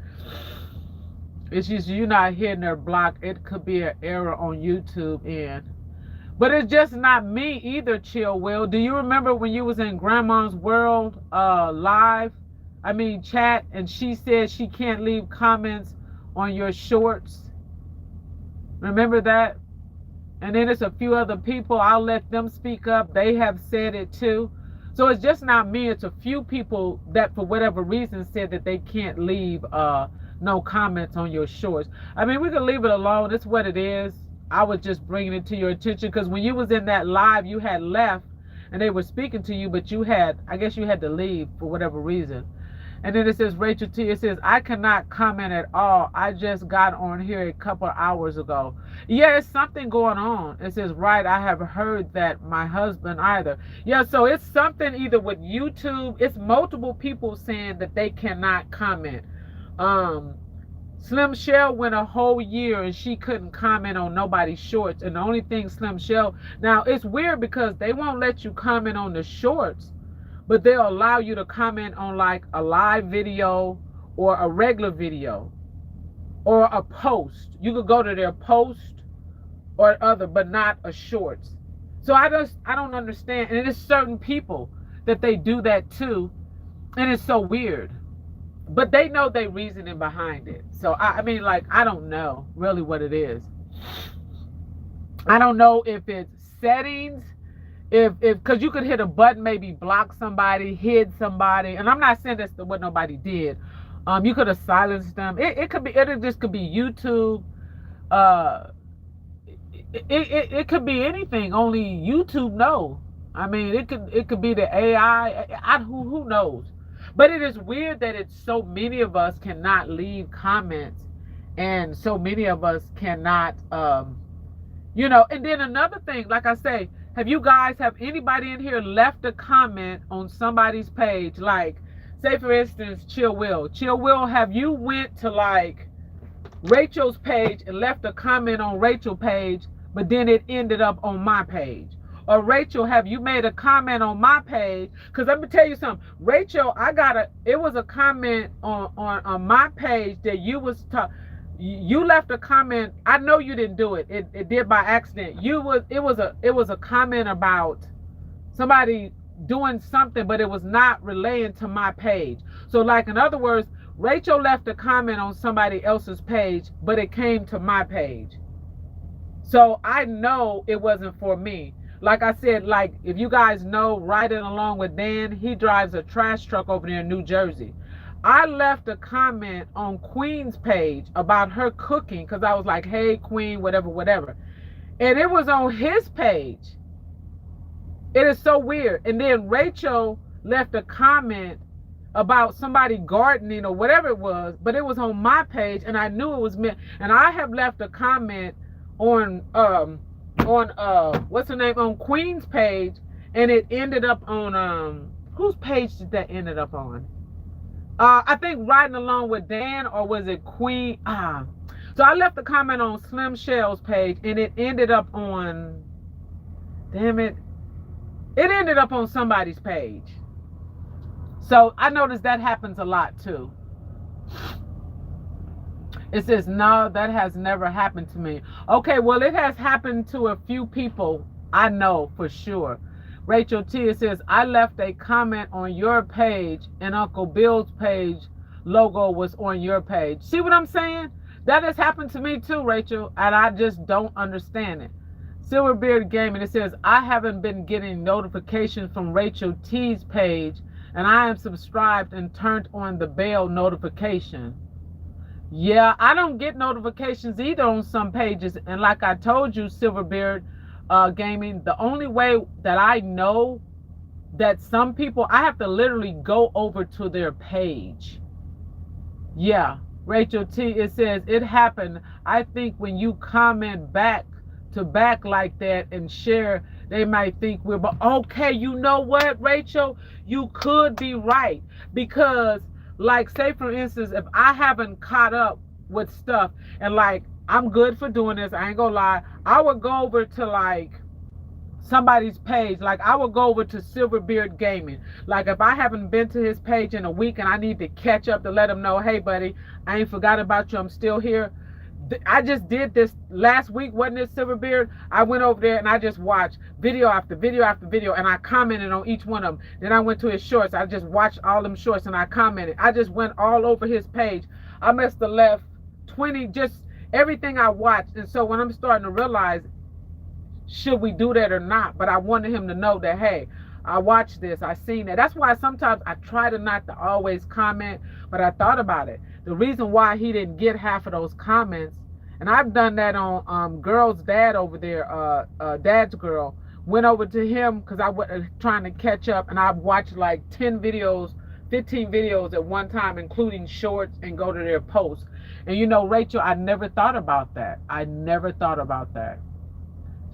It's just you're not hitting her block. It could be an error on YouTube end. But it's just not me either, Chill Will. Do you remember when you was in Grandma's World chat, and she said she can't leave comments on your shorts? Remember that? And then there's a few other people, I'll let them speak up. They have said it too. So it's just not me. It's a few people that for whatever reason said that they can't leave no comments on your shorts. I mean, we can leave it alone. It's what it is. I was just bringing it to your attention, because when you was in that live, you had left and they were speaking to you, but I guess you had to leave for whatever reason. And then it says, Rachel T, it says, I cannot comment at all. I just got on here a couple of hours ago. Yeah, it's something going on. It says, right, I have heard that. My husband either. Yeah, so it's something either with YouTube. It's multiple people saying that they cannot comment. Slim Shell went a whole year and she couldn't comment on nobody's shorts. And the only thing Slim Shell, now it's weird because they won't let you comment on the shorts, but they'll allow you to comment on like a live video or a regular video or a post. You could go to their post or other, but not a shorts. So I don't understand. And it's certain people that they do that too. And it's so weird. But they know their reasoning behind it. So I mean, like, I don't know really what it is. I don't know if it's settings, because you could hit a button, maybe block somebody, hid somebody, and I'm not saying that's what nobody did. You could have silenced them. It could be, it just could be YouTube. It could be anything. Only YouTube know. I mean, it could be the AI. Who knows? But it is weird that it's so many of us cannot leave comments, and so many of us cannot, And then another thing, like I say, have anybody in here left a comment on somebody's page? Like, say for instance, Chill Will, have you went to like Rachel's page and left a comment on Rachel's page, but then it ended up on my page? Or Rachel, have you made a comment on my page? Because let me tell you something, Rachel, it was a comment on my page that you left a comment. I know you didn't do it. It did by accident. It was a comment about somebody doing something, but it was not relaying to my page. So like, in other words, Rachel left a comment on somebody else's page, but it came to my page. So I know it wasn't for me. Like I said, like if you guys know, riding along with Dan, he drives a trash truck over there in New Jersey. I left a comment on Queen's page about her cooking because I was like, hey, Queen, whatever, whatever. And it was on his page. It is so weird. And then Rachel left a comment about somebody gardening or whatever it was, but it was on my page and I knew it was me. And I have left a comment on what's her name, on Queen's page, and it ended up on whose page did that ended up on? I think riding along with Dan, or was it Queen? So I left a comment on Slim Shell's page and it ended up on, damn it, it ended up on somebody's page. So I noticed that happens a lot too. It says, no, that has never happened to me. Okay, well, it has happened to a few people I know for sure. Rachel T, it says, I left a comment on your page and Uncle Bill's page logo was on your page. See what I'm saying? That has happened to me too, Rachel, and I just don't understand it. Silverbeard Gaming, it says, I haven't been getting notifications from Rachel T's page, and I am subscribed and turned on the bell notification. Yeah, I don't get notifications either on some pages. And like I told you, Silverbeard Gaming, the only way that I know that some people, I have to literally go over to their page. Yeah, Rachel T, it says, it happened. I think when you comment back to back like that and share, they might think we're, but okay, you know what, Rachel? You could be right. Because, like, say for instance, if I haven't caught up with stuff and like I'm good for doing this, I ain't gonna lie, I would go over to like somebody's page. Like I would go over to Silverbeard Gaming. Like if I haven't been to his page in a week and I need to catch up to let him know, hey buddy, I ain't forgot about you, I'm still here. I just did this last week, wasn't it, Silverbeard? I went over there and I just watched video after video after video and I commented on each one of them. Then I went to his shorts. I just watched all them shorts and I commented. I just went all over his page. I must have left 20, just everything I watched. And so when I'm starting to realize, should we do that or not? But I wanted him to know that, hey, I watched this, I seen that. That's why sometimes I try to not to always comment, but I thought about it. The reason why he didn't get half of those comments, and I've done that on Girl's Dad over there, Dad's Girl, went over to him because I was trying to catch up, and I watched like 10 videos, 15 videos at one time, including shorts, and go to their posts. And you know, Rachel, I never thought about that. I never thought about that.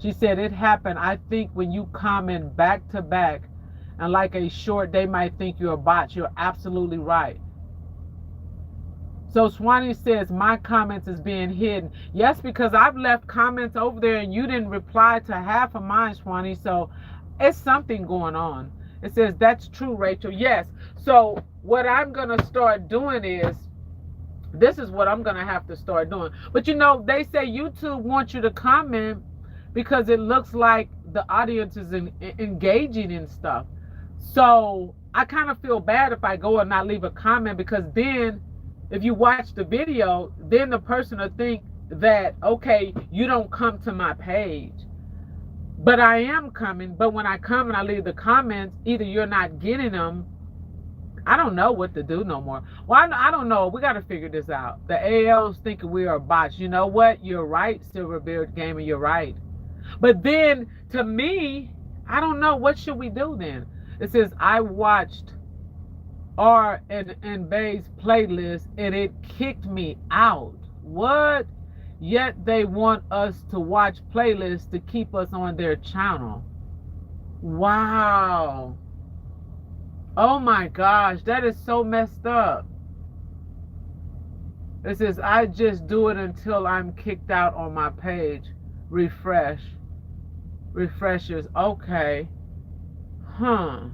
She said it happened. I think when you comment back to back and like a short, they might think you're a bot. You're absolutely right. So Swanee says my comments is being hidden. Yes, because I've left comments over there and you didn't reply to half of mine, Swanee. So it's something going on. It says that's true, Rachel. Yes. So what I'm going to start doing is, this is what I'm going to have to start doing. But you know, they say YouTube wants you to comment because it looks like the audience is engaging in stuff. So I kind of feel bad if I go and not leave a comment, because then if you watch the video, then the person will think that, okay, you don't come to my page. But I am coming. But when I come and I leave the comments, either you're not getting them. I don't know what to do no more. Well, I don't know. We got to figure this out. The AL's thinking we are bots. You know what? You're right, Silverbeard Gamer. You're right. But then, to me, I don't know. What should we do then? It says, I watched R and Bay's playlist and it kicked me out. What? Yet they want us to watch playlists to keep us on their channel. Wow. Oh my gosh, that is so messed up. It says, I just do it until I'm kicked out on my page. Refresh. Refreshers. Okay. Huh.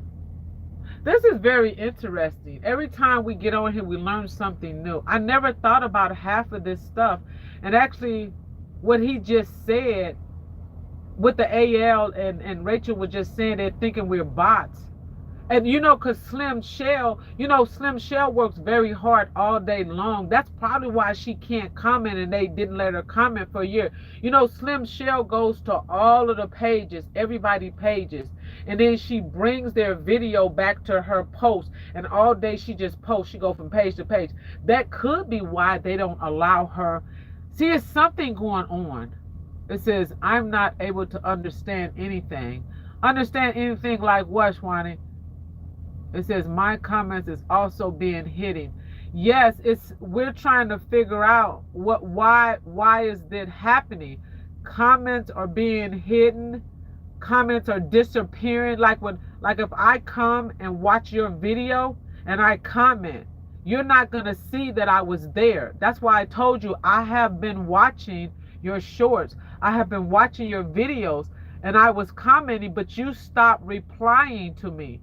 This is very interesting. Every time we get on here, we learn something new. I never thought about half of this stuff. And actually, what he just said with the AL and Rachel was just saying they're thinking we're bots. And you know, because Slim Shell, you know, Slim Shell works very hard all day long. That's probably why she can't comment and they didn't let her comment for a year. You know, Slim Shell goes to all of the pages, everybody pages, and then she brings their video back to her post. And all day she just posts. She go from page to page. That could be why they don't allow her. See, it's something going on. It says, I'm not able to understand anything. Understand anything like what, Shwani? It says my comments is also being hidden. Yes, we're trying to figure out why is that happening? Comments are being hidden. Comments are disappearing. Like if I come and watch your video and I comment, you're not gonna see that I was there. That's why I told you I have been watching your shorts. I have been watching your videos and I was commenting, but you stopped replying to me.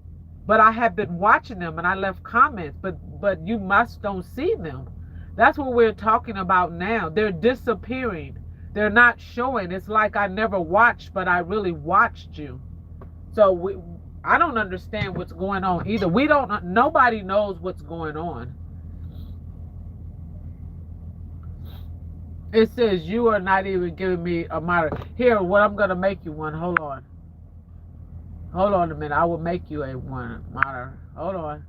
But I have been watching them and I left comments, but you must don't see them. That's what we're talking about now. They're disappearing. They're not showing. It's like I never watched, but I really watched you. So I don't understand what's going on either. Nobody knows what's going on. It says you are not even giving me a moderator. Here, what I'm going to make you one. Hold on. Hold on a minute. I will make you a one moderator. Hold on.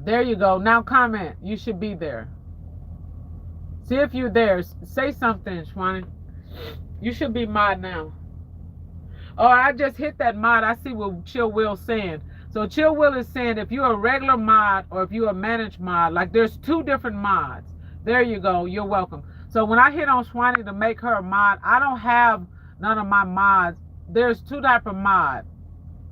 There you go. Now comment. You should be there. See if you're there. Say something, Shwani. You should be mod now. Oh, I just hit that mod. I see what Chill Will's saying. So Chill Will is saying if you're a regular mod or if you're a managed mod, like there's two different mods. There you go. You're welcome. So when I hit on Shwani to make her a mod, I don't have none of my mods. There's two type of mod.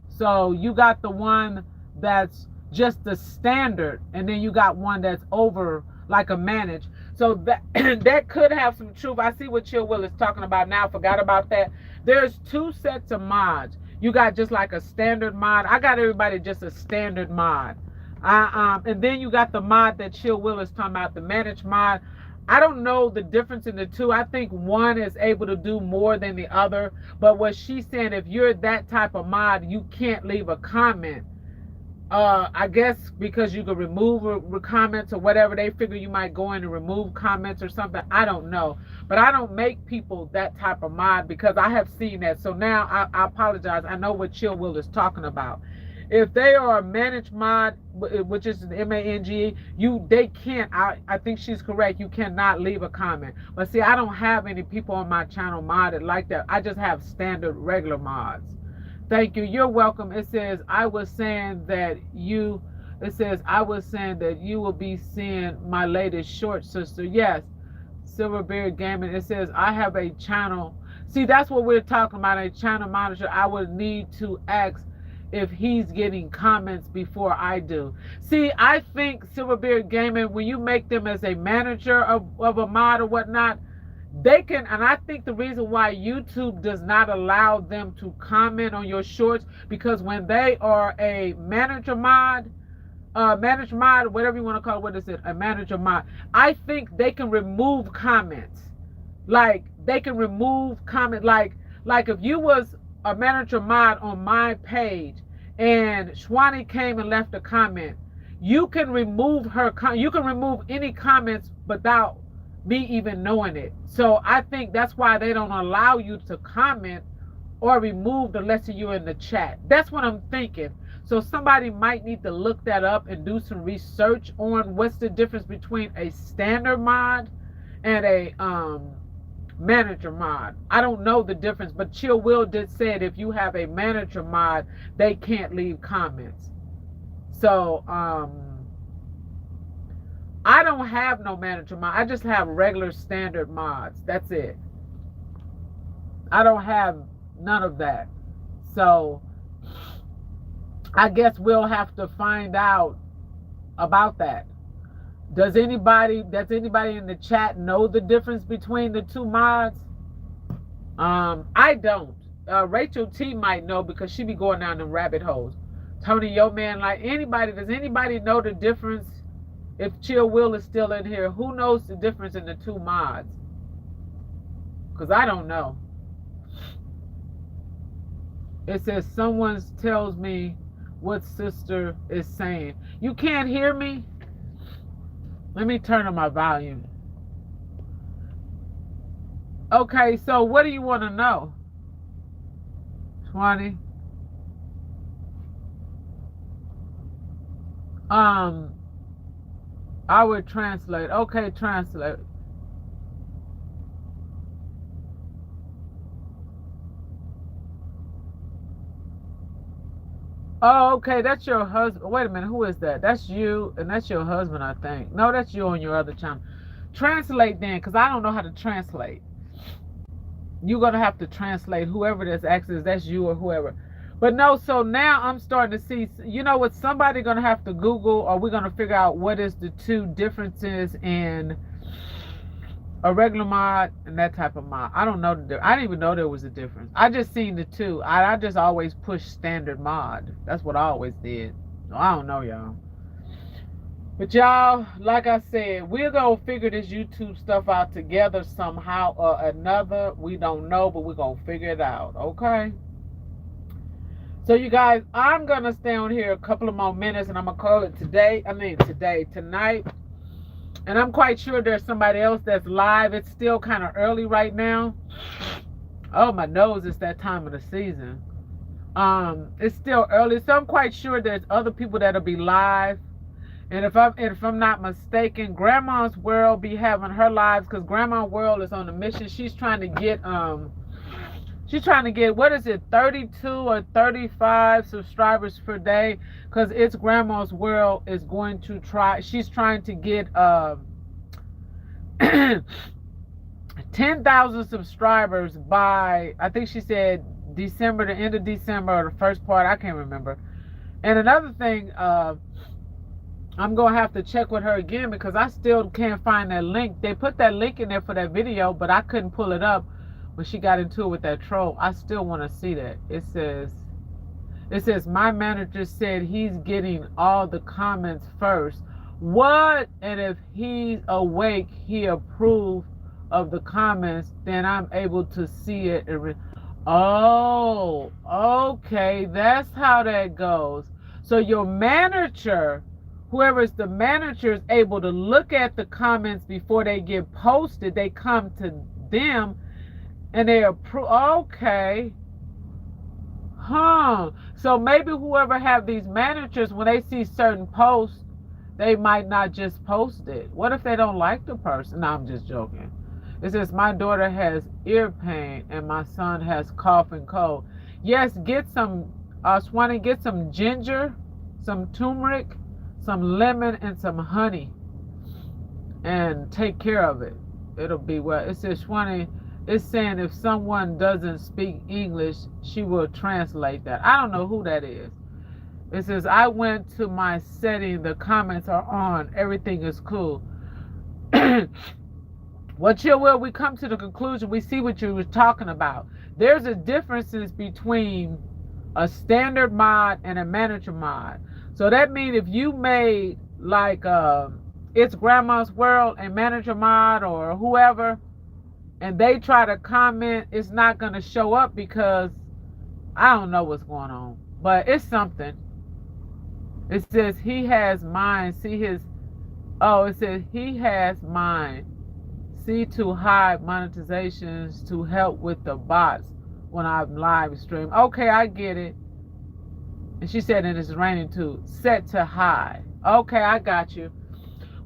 So you got the one that's just the standard, and then you got one that's over like a managed. So that that could have some truth. I see what Chill Will is talking about now. Forgot about that. There's two sets of mods. You got just like a standard mod. I got everybody just a standard mod. And then you got the mod that Chill Will is talking about, the managed mod. I don't know the difference in the two. I think one is able to do more than the other. But what she's saying, if you're that type of mod, you can't leave a comment. I guess because you could remove comments or whatever. They figure you might go in and remove comments or something. I don't know. But I don't make people that type of mod because I have seen that. So now I apologize. I know what Chill Will is talking about. If they are a managed mod, which is the MANGE, they can't. I think she's correct. You cannot leave a comment. But see, I don't have any people on my channel modded like that. I just have standard regular mods. Thank you. You're welcome. It says I was saying that you will be seeing my latest short, sister. Yes, Silverbeard Gaming. It says I have a channel. See, that's what we're talking about. A channel monitor. I would need to ask if he's getting comments before I do. See, I think Silverbeard Gaming, when you make them as a manager of a mod or whatnot, they can, and I think the reason why YouTube does not allow them to comment on your shorts, because when they are a manager mod, whatever you want to call it, what is it, a manager mod, I think they can remove comments. Like, they can remove comment, like if you was a manager mod on my page and Shwani came and left a comment, you can remove you can remove any comments without me even knowing it. So I think that's why they don't allow you to comment or remove unless you're in the chat. That's what I'm thinking. So somebody might need to look that up and do some research on what's the difference between a standard mod and a manager mod. I don't know the difference, but Chill Will did say if you have a manager mod, they can't leave comments. So I don't have no manager mod. I just have regular standard mods. That's it. I don't have none of that. So I guess we'll have to find out about that. Does anybody in the chat know the difference between the two mods? I don't. Rachel T might know because she be going down the rabbit holes. Tony, yo man, like does anybody know the difference? If Chill Will is still in here, who knows the difference in the two mods? Because I don't know. It says someone tells me what sister is saying. You can't hear me? Let me turn on my volume. Okay, so what do you want to know? 20. I would translate. Okay, translate. Oh, okay, that's your husband. Wait a minute, who is that? That's you, and that's your husband, I think. No, that's you on your other channel. Translate then, because I don't know how to translate. You're going to have to translate whoever this access, that's you or whoever. But no, so now I'm starting to see, you know what, somebody going to have to Google, or we're going to figure out what is the two differences in a regular mod and that type of mod. I don't know I didn't even know there was a difference. I just seen the two. I just always push standard mod. That's what I always did. No, I don't know, y'all. But y'all, like I said, we're gonna figure this YouTube stuff out together somehow or another. We don't know, but we're gonna figure it out, okay? So you guys, I'm gonna stay on here a couple of more minutes and I'm gonna call it tonight. And I'm quite sure there's somebody else that's live. It's still kind of early right now. Oh, my nose, it's that time of the season. It's still early, so I'm quite sure there's other people that'll be live. And if I'm not mistaken, Grandma's World be having her lives, because Grandma World is on a mission. She's trying to get what is it, 32 or 35 subscribers per day, because it's Grandma's World is going to try. She's trying to get 10,000 subscribers by, I think she said December, the end of December, or the first part, I can't remember. And another thing, I'm going to have to check with her again, because I still can't find that link. They put that link in there for that video, but I couldn't pull it up when she got into it with that troll. I still want to see that. It says, my manager said he's getting all the comments first. What? And if he's awake, he approved of the comments, then I'm able to see it. Oh, okay. That's how that goes. So your manager, whoever is the manager, is able to look at the comments before they get posted. They come to them and they approve. Okay. So maybe whoever have these managers, when they see certain posts, they might not just post it. What if they don't like the person? No, I'm just joking. It says, my daughter has ear pain and my son has cough and cold. Yes, get some, Swanee, get some ginger, some turmeric, some lemon, and some honey, and take care of it. It'll be well. It says, Swanee, it's saying if someone doesn't speak English, she will translate that. I don't know who that is. It says, I went to my setting. The comments are on. Everything is cool. Well, chill, will we come to the conclusion? We see what you were talking about. There's a difference between a standard mod and a manager mod. So that means if you made like It's Grandma's World and manager mod or whoever, and they try to comment, it's not going to show up because I don't know what's going on. But it's something. It says he has mine. See his... Oh, it says he has mine. See to hide monetizations to help with the bots when I live stream. Okay, I get it. And she said, and it's raining too. Set to high. Okay, I got you.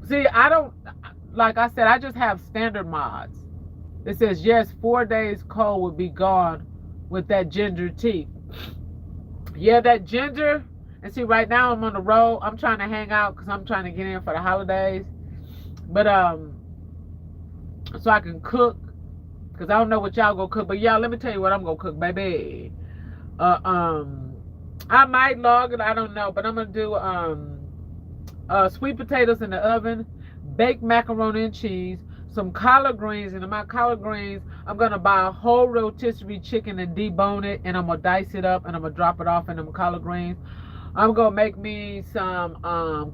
See, I don't... Like I said, I just have standard mods. It says, yes, 4 days cold would be gone with that ginger tea. Yeah, that ginger. And see, right now I'm on the road. I'm trying to hang out because I'm trying to get in for the holidays. But, so I can cook. Because I don't know what y'all gonna cook. But, y'all, let me tell you what I'm gonna cook, baby. I might log it. I don't know. But I'm going to do sweet potatoes in the oven. Baked macaroni and cheese. Some collard greens, and in my collard greens, I'm going to buy a whole rotisserie chicken and debone it, and I'm going to dice it up, and I'm going to drop it off in them collard greens. I'm going to make me some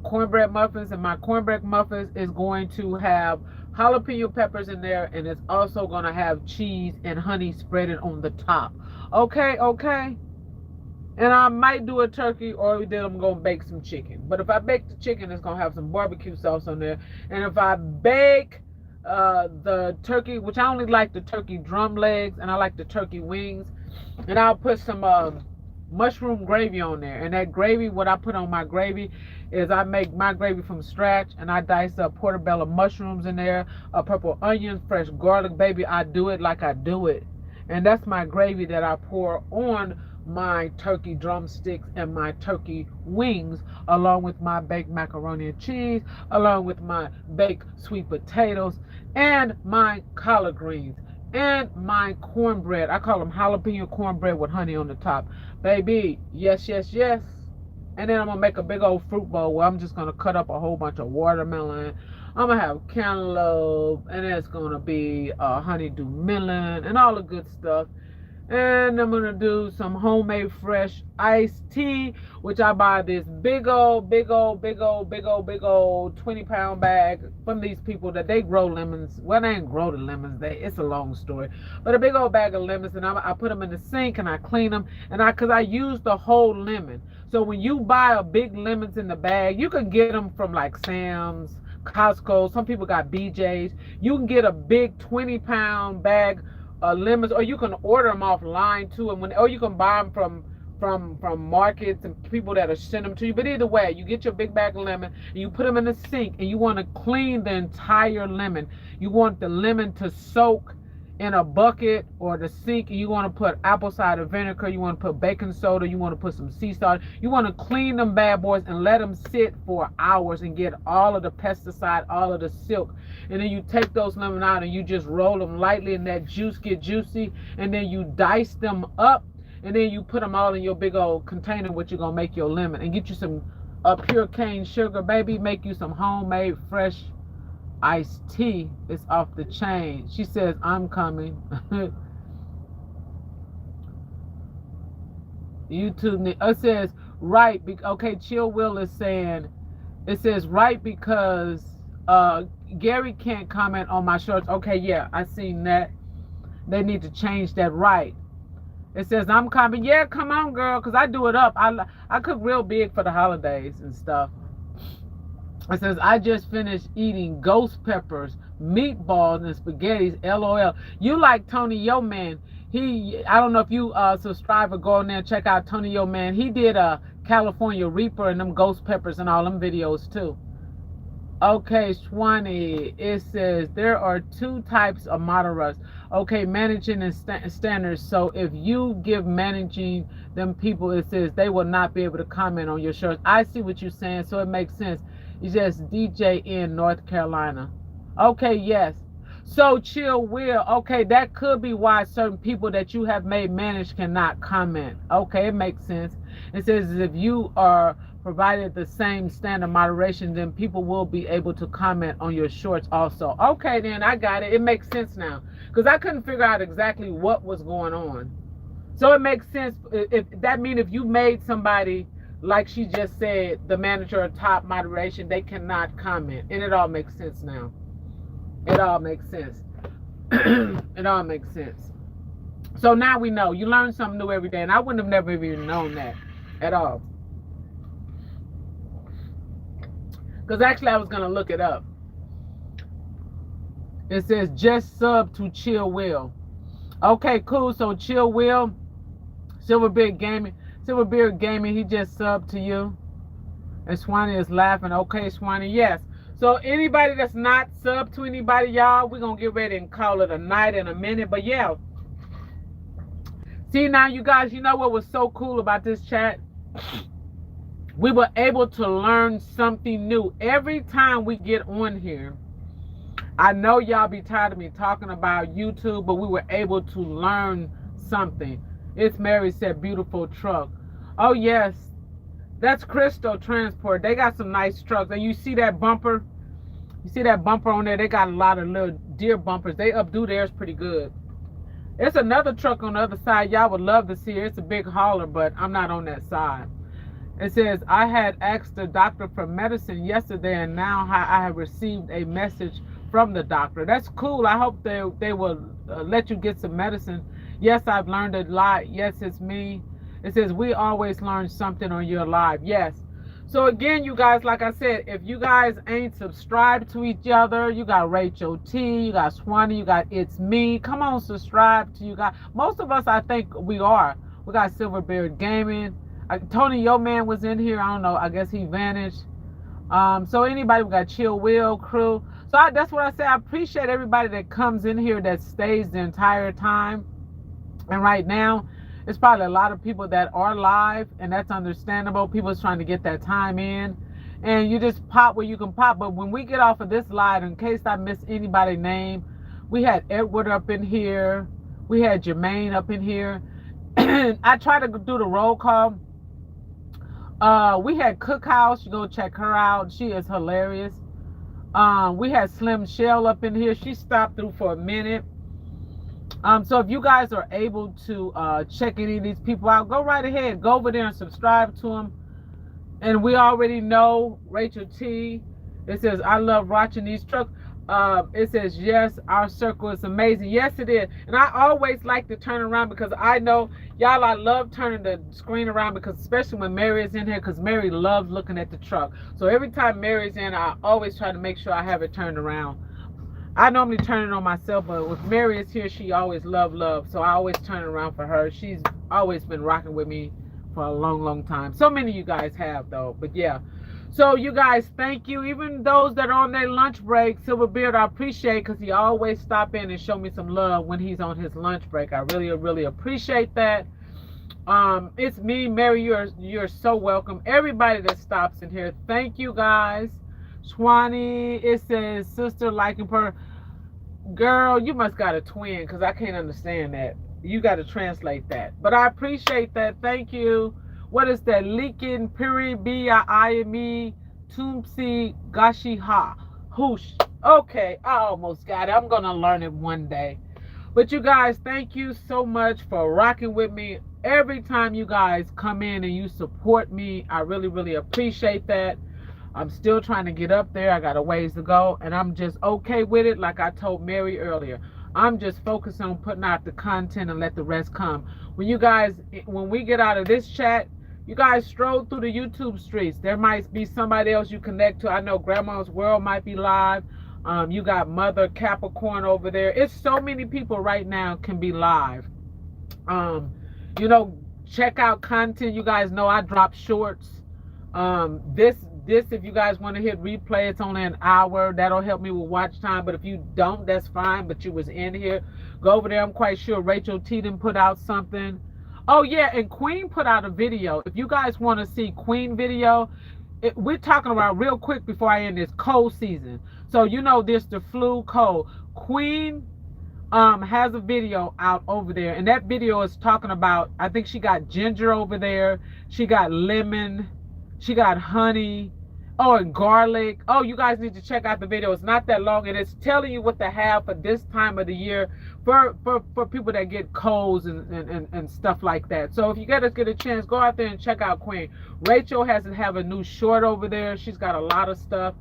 cornbread muffins, and my cornbread muffins is going to have jalapeno peppers in there, and it's also going to have cheese and honey spread it on the top. Okay, okay? And I might do a turkey, or then I'm gonna bake some chicken. But if I bake the chicken, it's gonna have some barbecue sauce on there. And if I bake the turkey, which I only like the turkey drum legs, and I like the turkey wings, and I'll put some mushroom gravy on there. And that gravy, what I put on my gravy is I make my gravy from scratch, and I dice up portobello mushrooms in there, purple onions, fresh garlic. Baby, I do it like I do it. And that's my gravy that I pour on my turkey drumsticks and my turkey wings, along with my baked macaroni and cheese, along with my baked sweet potatoes, and my collard greens, and my cornbread. I call them jalapeno cornbread with honey on the top. Baby, yes, yes, yes. And then I'm going to make a big old fruit bowl where I'm just going to cut up a whole bunch of watermelon. I'm going to have cantaloupe, and it's going to be honeydew melon and all the good stuff. And I'm going to do some homemade fresh iced tea, which I buy this big old 20-pound bag from these people that they grow lemons. Well, they ain't grow the lemons. It's a long story. But a big old bag of lemons, and I put them in the sink, and I clean them. And because I use the whole lemon. So when you buy a big lemons in the bag, you can get them from like Sam's, Costco. Some people got BJ's. You can get a big 20-pound bag lemons, or you can order them offline too, or you can buy them from markets and people that are send them to you. But either way, you get your big bag of lemon and you put them in the sink, and you want to clean the entire lemon. You want the lemon to soak in a bucket or the sink, and you want to put apple cider vinegar, you want to put baking soda, you want to put some sea salt. You want to clean them bad boys and let them sit for hours and get all of the pesticide, all of the silk. And then you take those lemon out and you just roll them lightly, and that juice get juicy. And then you dice them up, and then you put them all in your big old container, which you're gonna make your lemon, and get you some pure cane sugar, baby. Make you some homemade fresh iced tea. Is off the chain. She says, I'm coming. YouTube. It says, right. Okay, Chill Will is saying, it says, right, because Gary can't comment on my shorts. Okay, yeah, I seen that. They need to change that, right. It says, I'm coming. Yeah, come on, girl, because I do it up. I cook real big for the holidays and stuff. It says, I just finished eating ghost peppers, meatballs, and spaghettis. LOL. You like Tony Yo Man. I don't know if you subscribe or go on there and check out Tony Yo Man. He did a California Reaper and them ghost peppers and all them videos too. Okay, Swanee, it says there are two types of moderators. Okay, managing and standards. So if you give managing them people, it says they will not be able to comment on your shirts. I see what you're saying, so it makes sense. It's just DJ in North Carolina. Okay, yes. So Chill Will, okay, that could be why certain people that you have made manage cannot comment. Okay, it makes sense. It says if you are provided the same standard moderation, then people will be able to comment on your shorts also. Okay, then I got it. It makes sense now, because I couldn't figure out exactly what was going on. So it makes sense. If that means if you made somebody, like she just said, the manager or top moderation, they cannot comment. And it all makes sense now. It all makes sense. It all makes sense. So now we know. You learn something new every day, and I wouldn't have never even known that at all. Because actually I was going to look it up. It says just sub to Chill Will. Okay, cool. So Chill Will, Silverbeard Gaming, he just subbed to you. And Swanee is laughing. Okay, Swanee, yes. So anybody that's not subbed to anybody, y'all, we're going to get ready and call it a night in a minute. But yeah. See, now you guys, you know what was so cool about this chat? We were able to learn something new. Every time we get on here, I know y'all be tired of me talking about YouTube, but we were able to learn something. It's Mary said, beautiful truck. Oh, yes. That's Crystal Transport. They got some nice trucks. And you see that bumper? You see that bumper on there? They got a lot of little deer bumpers. They updo theirs pretty good. It's another truck on the other side. Y'all would love to see it. It's a big hauler, but I'm not on that side. It says, I had asked the doctor for medicine yesterday, and now I have received a message from the doctor. That's cool. I hope they will let you get some medicine. Yes, I've learned a lot. Yes, it's me. It says, we always learn something on your live. Yes. So again, you guys, like I said, if you guys ain't subscribed to each other, you got Rachel T, you got Swanee, you got It's Me. Come on, subscribe to you guys. Most of us, I think we are. We got Silverbeard Gaming. Tony Yo Man was in here. I don't know. I guess he vanished. So anybody, we got Chill Will Crew. So that's what I say. I appreciate everybody that comes in here that stays the entire time. And right now, it's probably a lot of people that are live, and that's understandable. People's trying to get that time in, and you just pop where you can pop. But when we get off of this live, in case I miss anybody's name, we had Edward up in here. We had Jermaine up in here. I tried to do the roll call. We had Cookhouse. You go check her out. She is hilarious. We had Slim Shell up in here. She stopped through for a minute. So if you guys are able to check any of these people out, go right ahead. Go over there and subscribe to them. And we already know Rachel T. It says, I love watching these trucks. It says, yes, our circle is amazing. Yes, it is. And I always like to turn around because I know, y'all, I love turning the screen around because especially when Mary is in here, because Mary loves looking at the truck. So every time Mary's in, I always try to make sure I have it turned around. I normally turn it on myself, but if Mary is here, she always love. So I always turn it around for her. She's always been rocking with me for a long time. So many of you guys have, though. But yeah. So you guys, thank you. Even those that are on their lunch break, Silverbeard, I appreciate because he always stop in and show me some love when he's on his lunch break. I really appreciate that. It's me, Mary. You're so welcome. Everybody that stops in here, thank you guys. Swanee, it says, sister liking per. Girl, you must got a twin because I can't understand that. You got to translate that. But I appreciate that. Thank you. What is that? Leaking Piri Biaimi Tumsi Gashiha. Hoosh. Okay, I almost got it. I'm going to learn it one day. But you guys, thank you so much for rocking with me. Every time you guys come in and you support me, I really appreciate that. I'm still trying to get up there. I got a ways to go, and I'm just okay with it. Like I told Mary earlier, I'm just focused on putting out the content and let the rest come. When we get out of this chat, you guys stroll through the YouTube streets. There might be somebody else you connect to. I know Grandma's World might be live. You got Mother Capricorn over there. It's so many people right now can be live. Check out content. You guys know I drop shorts. This, if you guys want to hit replay, it's only an hour. That'll help me with watch time. But if you don't, that's fine. But you was in here. Go over there. I'm quite sure Rachel T done put out something. Oh, yeah. And Queen put out a video. If you guys want to see Queen video, we're talking about real quick before I end this cold season. So, this the flu cold. Queen has a video out over there. And that video is talking about, I think she got ginger over there. She got lemon. She got honey. Oh, and garlic. Oh, you guys need to check out the video. It's not that long, and it's telling you what to have for this time of the year for people that get colds and stuff like that. So if you guys get a chance, go out there and check out Queen. Rachel has a new short over there. She's got a lot of stuff.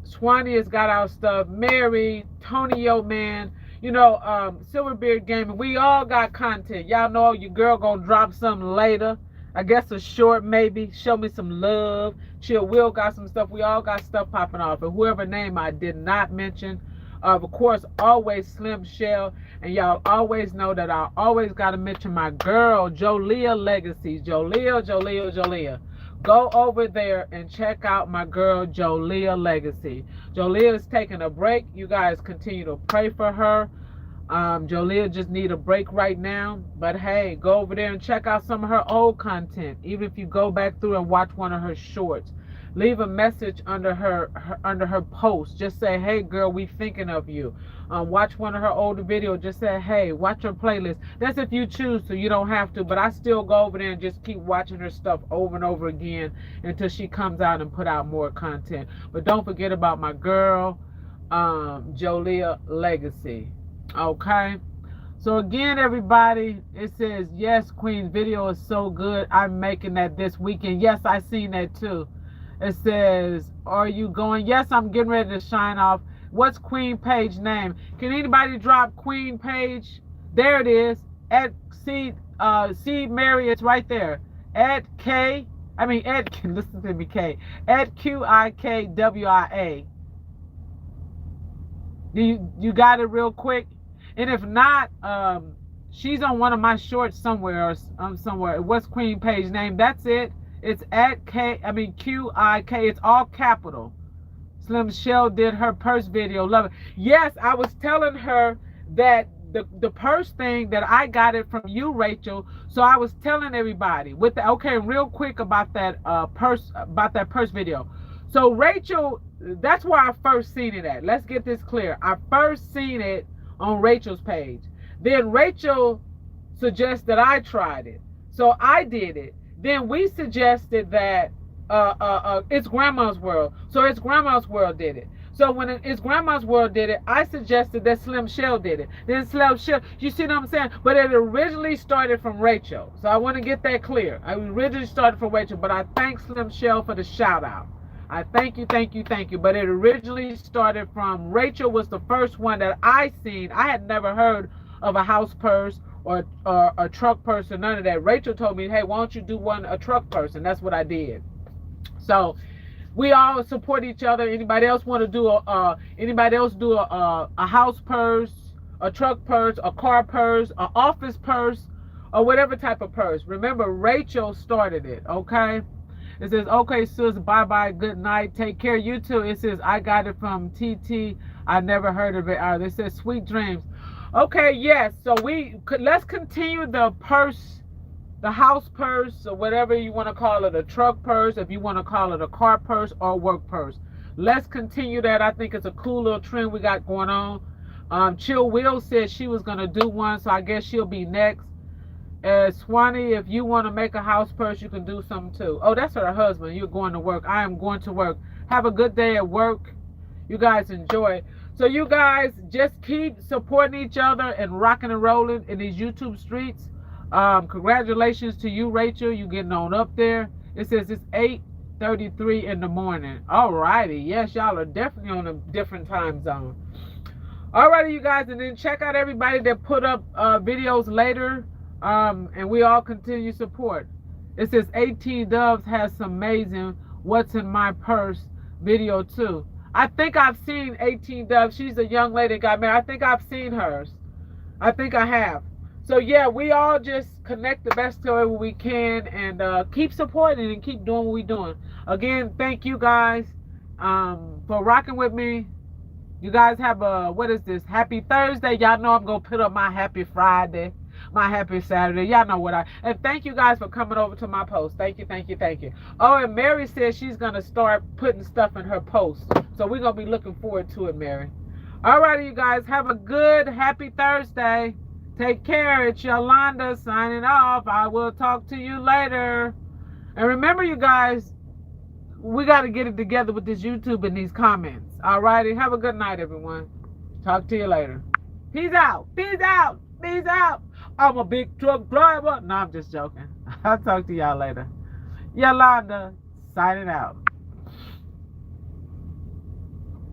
Swanee has got our stuff. Mary, Tony Yo Man, Silverbeard Gaming. We all got content. Y'all know your girl gonna drop something later. I guess a short maybe. Show me some love. Chill Will got some stuff. We all got stuff popping off. And whoever name I did not mention. Of course, always Slim Shell. And y'all always know that I always got to mention my girl, Jolia Legacy. Jolia. Go over there and check out my girl, Jolia Legacy. Jolia is taking a break. You guys continue to pray for her. Jolia just need a break right now, but hey, go over there and check out some of her old content. Even if you go back through and watch one of her shorts, leave a message under her post. Just say, hey girl, we thinking of you. Watch one of her older videos. Just say, hey, watch her playlist. That's if you choose to. You don't have to, but I still go over there and just keep watching her stuff over and over again until she comes out and put out more content. But don't forget about my girl, Jolia Legacy. Okay, so again, everybody, it says, yes, Queen's video is so good. I'm making that this weekend. Yes, I seen that too. It says, are you going? Yes, I'm getting ready to shine off. What's Queen page name? Can anybody drop Queen page? There it is. see Mary, it's right there. Ed K. I mean Ed. Listen to me, K. Ed QIKWIA. You got it real quick? And if not, she's on one of my shorts somewhere or somewhere. What's Queen page name? That's it. It's at QIK. It's all capital. Slim Shell did her purse video. Love it. Yes, I was telling her that the purse thing that I got it from you, Rachel. So I was telling everybody with the okay, real quick about that purse video. So Rachel, that's where I first seen it at. Let's get this clear. I first seen it on Rachel's page. Then Rachel suggested that I tried it. So I did it. Then we suggested that It's Grandma's World. So It's Grandma's World did it. So when It's Grandma's World did it, I suggested that Slim Shell did it. Then Slim Shell, you see what I'm saying? But it originally started from Rachel. So I want to get that clear. I originally started from Rachel, but I thank Slim Shell for the shout out. I thank you. But it originally started from Rachel. Was the first one that I seen. I had never heard of a house purse or a truck purse or none of that. Rachel told me, hey, why don't you do a truck purse? And that's what I did. So we all support each other. Anybody else want to do a house purse, a truck purse, a car purse, an office purse, or whatever type of purse? Remember, Rachel started it, okay? It says, okay, sis, bye-bye, good night, take care. You too. It says, I got it from TT. I never heard of it. It says, sweet dreams. Okay, yes. So let's continue the purse, the house purse, or whatever you want to call it, a truck purse, if you want to call it a car purse or work purse. Let's continue that. I think it's a cool little trend we got going on. Chill Will said she was going to do one, so I guess she'll be next. Swanee, if you want to make a house purse, you can do something too. Oh, that's her husband. You're going to work. I am going to work. Have a good day at work. You guys enjoy it. So you guys just keep supporting each other and rocking and rolling in these YouTube streets. Congratulations to you, Rachel. You getting on up there. It says it's 8:33 in the morning. Alrighty. Yes, y'all are definitely on a different time zone. Alrighty, you guys. And then check out everybody that put up videos later. And we all continue support. It says 18 Doves has some amazing What's in My Purse video too. I think I've seen 18 Doves. She's a young lady that got married. I think I've seen hers. I think I have. So yeah, we all just connect the best to we can and keep supporting and keep doing what we're doing. Again, thank you guys for rocking with me. You guys have what is this? Happy Thursday. Y'all know I'm going to put up my happy Friday. My happy Saturday. Y'all know what and thank you guys for coming over to my post. Thank you. Oh, and Mary says she's going to start putting stuff in her post. So we're going to be looking forward to it, Mary. Alrighty, you guys. Have a good, happy Thursday. Take care. It's Yolanda signing off. I will talk to you later. And remember, you guys, we got to get it together with this YouTube and these comments. Alrighty. Have a good night, everyone. Talk to you later. Peace out. I'm a big truck driver. No, I'm just joking. I'll talk to y'all later. Yolanda, signing out.